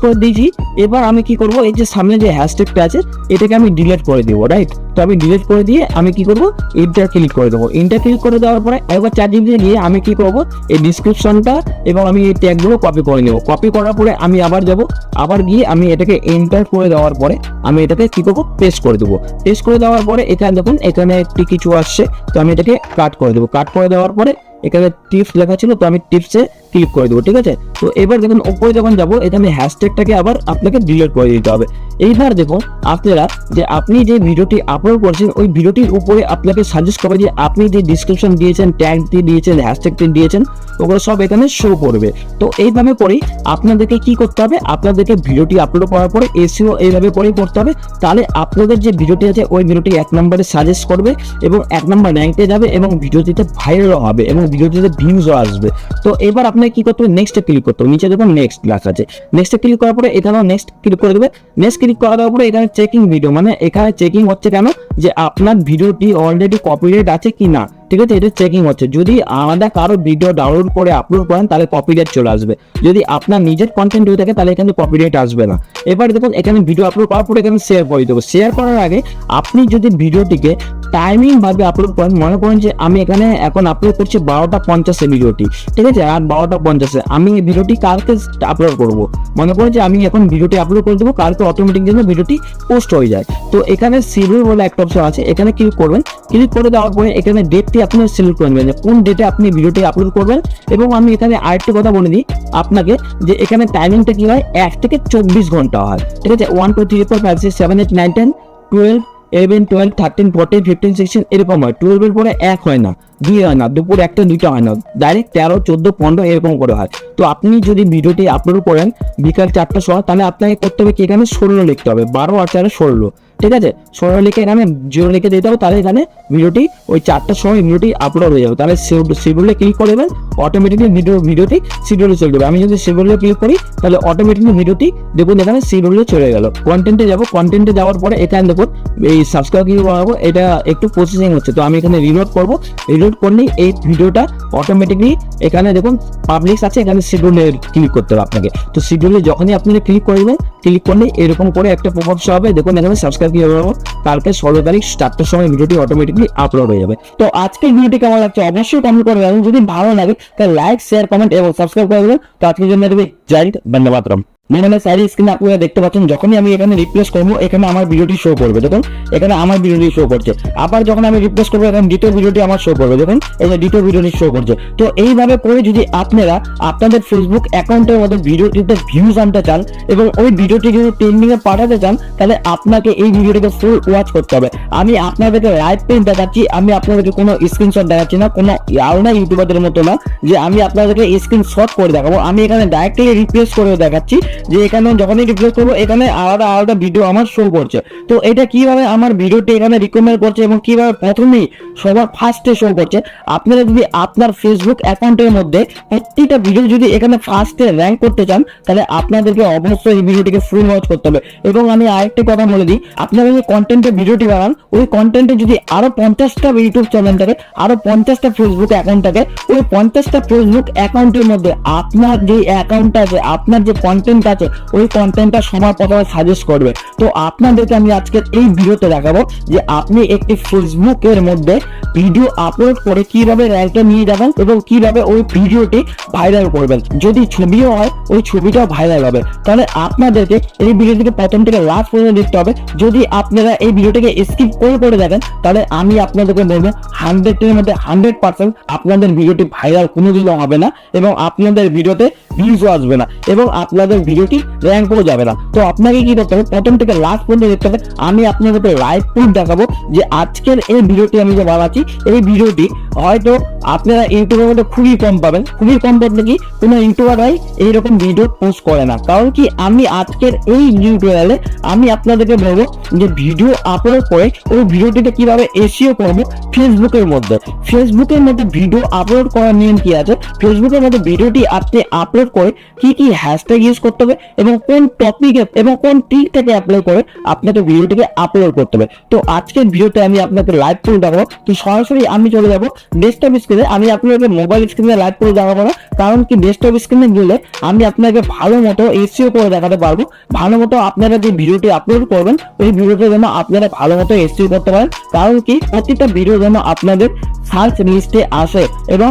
করে দিয়েছি। এবার আমি কি করব? এই যে সামনে যে হ্যাশট্যাগটা আছে এটাকে আমি ডিলিট করে দেবো, রাইট? তো আমি ডিলিট করে দিয়ে আমি কি করব? ইন্টার ক্লিক করে দেবো। ইন্টার ক্লিক করে দেওয়ার পরে একবার চ্যাট জিপিটিতে গিয়ে আমি কি করব? এই ডিসক্রিপশনটা এবং আমি এই ট্যাগগুলো কপি করে নেব। কপি করার পরে আমি আবার যাব, আবার গিয়ে আমি এটাকে এন্টার করে দেওয়ার পরে আমি এটাকে কি করব? পেস্ট করে দেবো। পেস্ট করে দেওয়ার পরে এখানে দেখুন এখানে একটি কিছু আসছে, তো আমি এটাকে কাট করে দেবো। কাট করে দেওয়ার পরে এখানে টিপস লেখা ছিল, তো আমি টিপসে ক্লিক করে দেবো, ঠিক আছে? তো এবার দেখুন উপরে যখন যাবো এখানে হ্যাশট্যাগটাকে আবার আপনাকে ডিলিট করে দিতে হবে। এইবার দেখুন আপনারা যে আপনি যে ভিডিওটি আপলোড করছেন ওই ভিডিওটির উপরে আপনাকে সাজেস্ট করবে যে আপনি যে ডিসক্রিপশন দিয়েছেন, ট্যাগটি দিয়েছেন, হ্যাশট্যাগটি দিয়েছেন, ওগুলো সব এখানে শো করবে। তো এইভাবে করেই আপনাদেরকে কি করতে হবে? আপনাদেরকে ভিডিওটি আপলোড করার পরে এসইও এইভাবে করেই করতে হবে। তাহলে আপনাদের যে ভিডিওটি আছে ওই ভিডিওটি 1 নম্বরে সাজেস্ট করবে এবং 1 নম্বর র্যাঙ্কে যাবে এবং ভিডিওটিতে ভাইরাল হবে এবং ভিডিওটিতে ভিউজও আসবে। তো এবার আপনাকে কি করতে হবে? নেক্সটে ক্লিক করতে হবে। নিচে দেখুন নেক্সট লেখা আছে, নেক্সটে ক্লিক করার পরে এখানেও নেক্সট ক্লিক করে দেবে। নেক্সট ক্লিক করা দেওয়ার পরে এখানে চেকিং ভিডিও, মানে এখানে চেকিং হচ্ছে কেন? যে আপনার ভিডিওটি অলরেডি কপিরাইট আছে কি না, ঠিক আছে? এটা চেকিং হচ্ছে। যদি আলাদা কারো ভিডিও ডাউনলোড করে আপলোড করেন তাহলে কপিরাইট চলে আসবে। যদি আপনার নিজের কন্টেন্ট হয়ে থাকে তাহলে এখানে কপিরাইট আসবে না। এবার দেখুন এখানে ভিডিও আপলোড করার পরে এখানে শেয়ার করে দেবো। শেয়ার করার আগে আপনি যদি ভিডিওটিকে টাইমিং ভাবে আপলোড করেন, মনে করেন যে আমি এখানে এখন আপলোড করছি 12:50 ভিডিওটি, ঠিক আছে? আর 12:50 আমি এই ভিডিওটি কালকে আপলোড করব। মনে করেন যে আমি এখন ভিডিওটি আপলোড করে দেবো, কালকে অটোমেটিক যেন ভিডিওটি পোস্ট হয়ে যায়। তো এখানে শিডিউল বলে একটা অপশন আছে, এখানে ক্লিক করবেন। ক্লিক করে দেওয়ার পরে এখানে ডেটটি আপনি সিলেক্ট করে নেবেন যে কোন ডেটে আপনি ভিডিওটি আপলোড করবেন। এবং আমি এখানে আরেকটি কথা বলে দিই আপনাকে যে এখানে টাইমিংটা কি হয়? 1 থেকে 24 ঘন্টা হয়, ঠিক আছে? 1 2 3 4 5 6 7 8 9 10 12 11 12 13 14 15 16 এরকম হয়। 12 এর পরে 1 হয় না, 2 হয় না, দুপুর 1টা 2টা হয় না, ডাইরেক্ট 13 14 15 এরকম করে হয়। তো আপনি যদি ভিডিওটি আপলোড করেন বিকাল 4টার সময় তাহলে আপনাকে করতে হবে কি? এখানে 16 লিখতে হবে। 12 আর 4 16, ঠিক আছে? 16 লিখে এখানে 0 লিখে দিতে হবে। তাহলে এখানে ভিডিওটি ওই 4টার সময় ভিডিওটি আপলোড হয়ে যাবে। তাহলে শিডিউলে ক্লিক করে দেবেন, অটোমেটিকলি ভিডিওটি শিডিউলে চলে যাবে। আমি যদি শিডিউলে ক্লিক করি তাহলে অটোমেটিকলি ভিডিওটি দেখুন এখানে শিডিউলে চলে গেল। কন্টেন্টে যাব, কন্টেন্টে যাওয়ার পরে এখানে দেখুন এই সাবস্ক্রাইব কি করবো, এটা একটু প্রসেসিং হচ্ছে। তো আমি এখানে রিলোড করবো। রিলোড করলেই এই ভিডিওটা অটোমেটিকলি এখানে দেখুন পাবলিশ আছে, এখানে শিডিউলে ক্লিক করতে হবে আপনাকে। তো শিডিউলে যখনই আপনি ক্লিক করবেন, ক্লিক করলে এরকম করে একটা পপআপ শো হবে। দেখুন এখানে সাবস্ক্রাইব তারিখ কি হবে, কালকে 16 তারিখ 4টার সময় ভিডিওটি অটোমেটিকলি আপলোড হয়ে যাবে। তো আজকের ভিডিওটি কেমন লাগছে অবশ্যই কমেন্ট করে জানাবেন। যদি ভালো লাগে তাহলে লাইক, শেয়ার, কমেন্ট এবং সাবস্ক্রাইব করে দেবেন। তো আজকের জন্য জয় হিন্দ, বন্দে মাতরম। মানে সাইড স্ক্রিনে আপনারা দেখতে পাচ্ছেন, যখনই আমি এখানে রিপ্লেস করবো এখানে আমার ভিডিওটি শো করবে। দেখুন এখানে আমার ভিডিওটি শো করছে। আবার যখন আমি রিপ্লেস করবো এখানে দ্বিতীয় ভিডিওটি আমার শো করবে। দেখুন এই যে দ্বিতীয় ভিডিওটি শো করছে। তো এইভাবে করে যদি আপনারা আপনাদের ফেসবুক অ্যাকাউন্টের মধ্যে ভিডিওটিতে ভিউজ আনতে চান এবং ওই ভিডিওটি যদি ট্রেন্ডিং এ পাঠাতে চান, তাহলে আপনাকে এই ভিডিওটিকে ফুল ওয়াচ করতে হবে। আমি আপনাদেরকে লাইভ পেজ দেখাচ্ছি, আমি আপনাদেরকে কোনো স্ক্রিনশট দেখাচ্ছি না, কোনো আলাদা ইউটিউবারদের মতো না যে আমি আপনাদেরকে স্ক্রিনশট করে দেখাবো। আমি এখানে ডাইরেক্টলি রিপ্লেস করে দেখাচ্ছি যে এখানে যখনই রিপ্লেস করবো এখানে আলাদা আলাদা ভিডিও আমার শো করছে। তো এটা কিভাবে আমার ভিডিওটি এখানে রিকমেন্ড করছে এবং কিভাবে প্রথমেই সবার ফার্স্টে শো করছে। আপনারা যদি আপনার ফেসবুক অ্যাকাউন্টের মধ্যে প্রত্যেকটা ভিডিও যদি এখানে ফার্স্টে র্যাঙ্ক করতে চান, তাহলে আপনাদেরকে অবশ্যই এই ভিডিওটিকে ফুল ওয়াচ করতে হবে। এবং আমি আরেকটা কথা বলে দিই, আপনারা যে কন্টেন্টের ভিডিওটি বানান, ওই কন্টেন্টে যদি আরো 50টা ইউটিউব চ্যানেল থাকে, আরো 50টা ফেসবুক অ্যাকাউন্ট থাকে, ওই 50টা ফেসবুক অ্যাকাউন্টের মধ্যে আপনার যে অ্যাকাউন্টটা আছে, আপনার যে কন্টেন্ট আছে, ওই কন্টেন্টটা সবার প্রথমে সাজেস্ট করবে। তো আপনাদেরকে আমি আজকের এই ভিডিওতে দেখাবো যে আপনি একটি ফেসবুকের মধ্যে ভিডিও আপলোড করে কিভাবে র্যাঙ্কে নিয়ে যাবেন এবং কিভাবে ওই ভিডিওটি ভাইরাল করবেন। যদি ছবিও হয় ওই ছবিটাও ভাইরাল হবে। তাহলে আপনাদেরকে এই ভিডিওটিকে প্রথম থেকে লাস্ট পর্যন্ত দেখতে হবে। যদি আপনারা এই ভিডিওটিকে স্কিপ করে দেখেন, তাহলে আমি আপনাদেরকে বলবো 100-এর মধ্যে 100% আপনাদের ভিডিওটি ভাইরাল কোনোদিনও হবে না এবং আপনাদের ভিডিওতে ভিউজও আসবে না এবং আপনাদের ভিডিওটি র্যাঙ্কও যাবে না। তো আপনাকে কি করতে হবে, প্রথম থেকে লাস্ট পর্যন্ত দেখতে হবে। আমি আপনাদেরকে লাইভ প্রুফ দেখাবো যে আজকের এই ভিডিওটি আমি যে বানাচ্ছি, এই ভিডিওটি হয়তো আপনারা ইউটিউবের মধ্যে খুবই কম পাবেন। খুবই কম বলতে কি, কোনো ইউটিউবাররাই এইরকম ভিডিও পোস্ট করে না। কারণ কি, আমি আজকের এই টিউটোরিয়ালে আমি আপনাদেরকে বলবো যে ভিডিও আপলোড করে ওই ভিডিওটিতে কিভাবে এসইও করবো ফেসবুকের মধ্যে। ফেসবুকের মধ্যে ভিডিও আপলোড করার নিয়ম কি আছে, ফেসবুকের মধ্যে ভিডিওটি আপনি আপলোড করে কি কি হ্যাশট্যাগ ইউজ করতে হবে এবং কোন টপিকে এবং কোন ট্রিকটাকে অ্যাপ্লাই করে আপনাকে ভিডিওটিকে আপলোড করতে হবে। তো আজকের ভিডিওতে আমি আপনাকে লাইভ করে দেখাবো। তো সরাসরি আমি চলে যাবো ডেস্কটপ স্ক্রিনে। আমি আপনাকে মোবাইল স্ক্রিনে লাইভ করে দেখাবো না, কারণ কি ডেস্কটপ স্ক্রিনে গেলে আমি আপনাকে ভালো মতো এসইও করে দেখাতে পারবো। ভালো মতো আপনারা যে ভিডিওটি আপলোড করবেন ওই ভিডিওটা যেন আপনারা ভালো মতো এসইও করতে পারেন। কারণ কি, প্রতিটা ভিডিও যেন আপনাদের সার্চ লিস্টে আসে এবং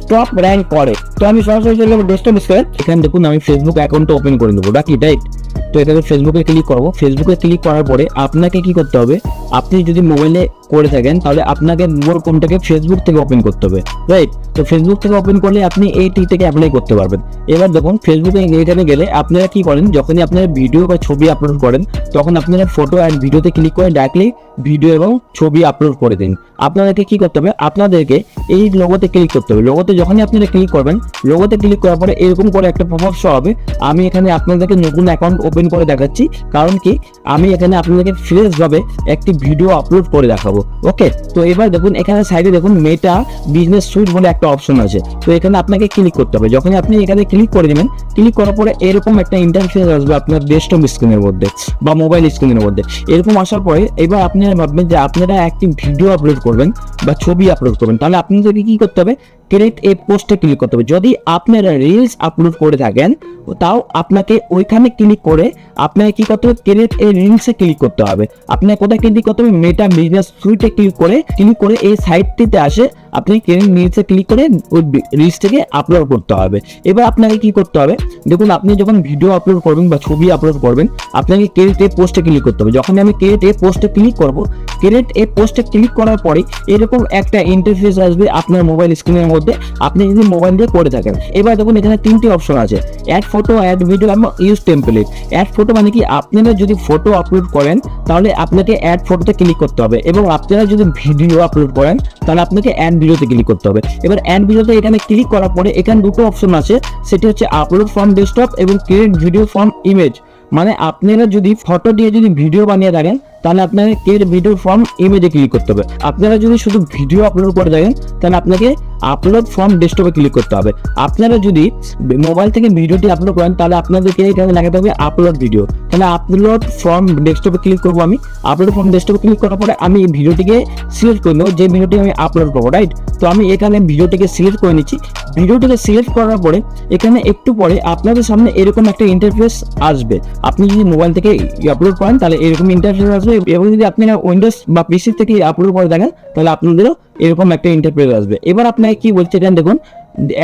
টপ র্যাঙ্ক করে। তো আমি সরাসরি চলে যাবো ডেস্কটপ স্ক্রিনে। এখানে দেখুন আমি ফেসবুক অ্যাকাউন্টটা ওপেন করে নেবো, রাখি রাইট। তো এখানে ফেসবুকে ক্লিক করবো। ফেসবুকে ক্লিক করার পরে আপনাকে কি করতে হবে, আপনি যদি মোবাইলে করে থাকেন তাহলে আপনাকে মোবাইল ফোনটাকে ফেসবুক থেকে ওপেন করতে হবে, রাইট। তো ফেসবুক থেকে ওপেন করলে আপনি এই টিক থেকে অ্যাপ্লাই করতে পারবেন। এবার দেখুন ফেসবুকে এখানে গেলে আপনারা কি করেন, যখনই আপনারা ভিডিও বা ছবি আপলোড করেন তখন আপনারা ফটো অ্যান্ড ভিডিওতে ক্লিক করে ডাইরেক্টলি ভিডিও এবং ছবি আপলোড করে দিন। আপনাদেরকে কি করতে হবে, আপনাদেরকে এই লোগোতে ক্লিক করতে হবে। লোগোতে যখনই আপনারা ক্লিক করবেন, লোগোতে ক্লিক করার পরে এরকম করে একটা পপআপ শো হবে। আমি এখানে আপনাদেরকে নতুন অ্যাকাউন্ট ওপেন করে দেখাচ্ছি, কারণ কি আমি এখানে আপনাদেরকে ফ্রেশ ভাবে একটি ভিডিও আপলোড করে দেখাবো। ওকে, তো এবার দেখুন এখানে সাইডে দেখুন মেটা বিজনেস সুইট বলে একটা অপশন আছে। তো এখানে আপনাকে ক্লিক করতে হবে। যখনই আপনি এখানে ক্লিক করে দেবেন, ক্লিক করার পরে এরকম একটা ইন্টারফেস আসবে আপনার ডেস্কটপ স্ক্রিনের মধ্যে বা মোবাইল স্ক্রিনের মধ্যে। এরকম আসার পরে এবার আপনারা ভাববেন যে আপনারা একটি ভিডিও আপলোড করবেন বা ছবি আপলোড করবেন, তাহলে আপনাদেরকে কি করতে হবে, ক্রিয়েট এ পোস্টে ক্লিক করতে হবে। যদি আপনারা রিলস আপলোড করে থাকেন তাও আপনাকে ওইখানে ক্লিক করে আপনাকে কি করতে হবে, ক্রিয়েট এ রিলসে ক্লিক করতে হবে। আপনাকে কোথায় ক্লিক করতে হবে, মেটা বিজনেস সুইটে ক্লিক করে এই সাইটটিতে আসে আপনি ক্রিয়েট রিলসে ক্লিক করে ওই রিলসটাকে আপলোড করতে হবে। এবার আপনাকে কি করতে হবে, দেখুন আপনি যখন ভিডিও আপলোড করবেন বা ছবি আপলোড করবেন আপনাকে ক্রিয়েট এ পোস্টে ক্লিক করতে হবে। যখন আমি ক্রিয়েট এ পোস্টে ক্লিক করব, ক্রিয়েট এ পোস্টে ক্লিক করার পরে এরকম একটা ইন্টারফেস আসবে আপনার মোবাইল স্ক্রিনের মধ্যে, আপনি যদি মোবাইল দিয়ে করে থাকেন। এবার দেখুন এখানে তিনটি অপশন আছে, অ্যাড ফটো, অ্যাড ভিডিও এবং ইউজ টেমপ্লেট। অ্যাড ফটো মানে কি, আপনারা যদি ফটো আপলোড করেন তাহলে আপনাকে অ্যাড ফটোতে ক্লিক করতে হবে এবং আপনারা যদি ভিডিও আপলোড করেন তাহলে আপনাকে অ্যাড ভিডিওতে ক্লিক করতে হবে। এবার অ্যাড ভিডিওতে এখানে ক্লিক করার পরে এখানে দুটো অপশন আছে, সেটি হচ্ছে আপলোড ফ্রম ডেস্কটপ এবং ক্রিয়েট ভিডিও ফ্রম ইমেজ। মানে আপনারা যদি ফটো দিয়ে যদি ভিডিও বানিয়ে থাকেন তাহলে আপনাকে ক্রিয়েট ভিডিও ফ্রম ইমেজে ক্লিক করতে হবে। আপনারা যদি শুধু ভিডিও আপলোড করে থাকেন তাহলে আপনাকে আপলোড ফ্রম ডেস্কটপে ক্লিক করতে হবে। আপনারা যদি মোবাইল থেকে ভিডিওটি আপলোড করেন তাহলে আপনাদেরকে এখানে লাগাতে হবে আপলোড ভিডিও। তাহলে আপলোড ফ্রম ডেস্কটপে ক্লিক করবো আমি। আপলোড ফ্রম ডেস্কটপে ক্লিক করার পরে আমি ভিডিওটিকে সিলেক্ট করে নেবো, যে ভিডিওটি আমি আপলোড করবো, রাইট। তো আমি এখানে ভিডিওটিকে সিলেক্ট করে নিচ্ছি। ভিডিওটিকে সিলেক্ট করার পরে এখানে একটু পরে আপনাদের সামনে এরকম একটা ইন্টারফেস আসবে। আপনি যদি মোবাইল থেকে আপলোড করেন তাহলে এরকম ইন্টারফেস আসবে, এবং যদি আপনি উইন্ডোজ বা পিসি থেকে আপলোড করে দেখেন তাহলে আপনাদেরও এরকম একটা ইন্টারফেস আসবে। এবার আপনাকে কি বলছে এখানে দেখুন,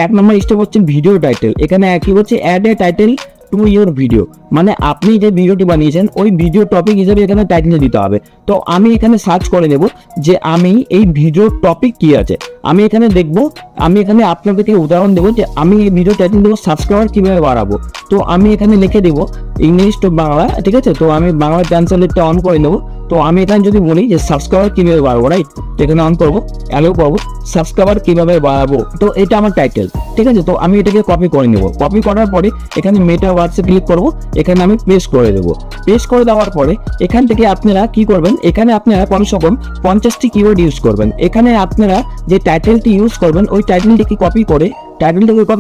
1 নম্বর স্টেপ হচ্ছে ভিডিও টাইটেল। এখানে কি বলছে, add a title to your video, মানে আপনি যে ভিডিওটি বানিয়েছেন ওই ভিডিও টপিক হিসেবে এখানে টাইটেল দিতে হবে। তো আমি এখানে সার্চ করে নেব যে আমি এই ভিডিও টপিক কি আছে, আমি এখানে দেখব। আমি এখানে আপনাদেরকে উদাহরণ দেবো যে আমি এই ভিডিও টাইটেল দেবো সাবস্ক্রাইবার কিভাবে বাড়াবো। তো আমি এখানে লিখে দেবো ইংলিশ টু বাংলা, ঠিক আছে। তো আমি বাংলা ট্রান্সলেটটা অন করে নেবো। তো আমি এখানে যদি বলি যে সাবস্ক্রাইবার কিভাবে বাড়াবো, রাইট, এখানে অন করবো, অ্যালো করবো, সাবস্ক্রাইবার কিভাবে বাড়াবো। তো এটা আমার টাইটেল, ঠিক আছে। তো আমি এটাকে কপি করে নেব। কপি করার পরে এখানে মেটাভার্সে ক্লিক করব, এখানে আমি পেস্ট করে দেবো। পেস্ট করে দেওয়ার পরে এখান থেকে আপনারা কি করবেন, এখানে আপনারা কমসে কম 50টি কিওয়ার্ড ইউজ করবেন। এখানে আপনারা যে টাইটেলটি ইউজ করবেন ওই টাইটেলটিকে কপি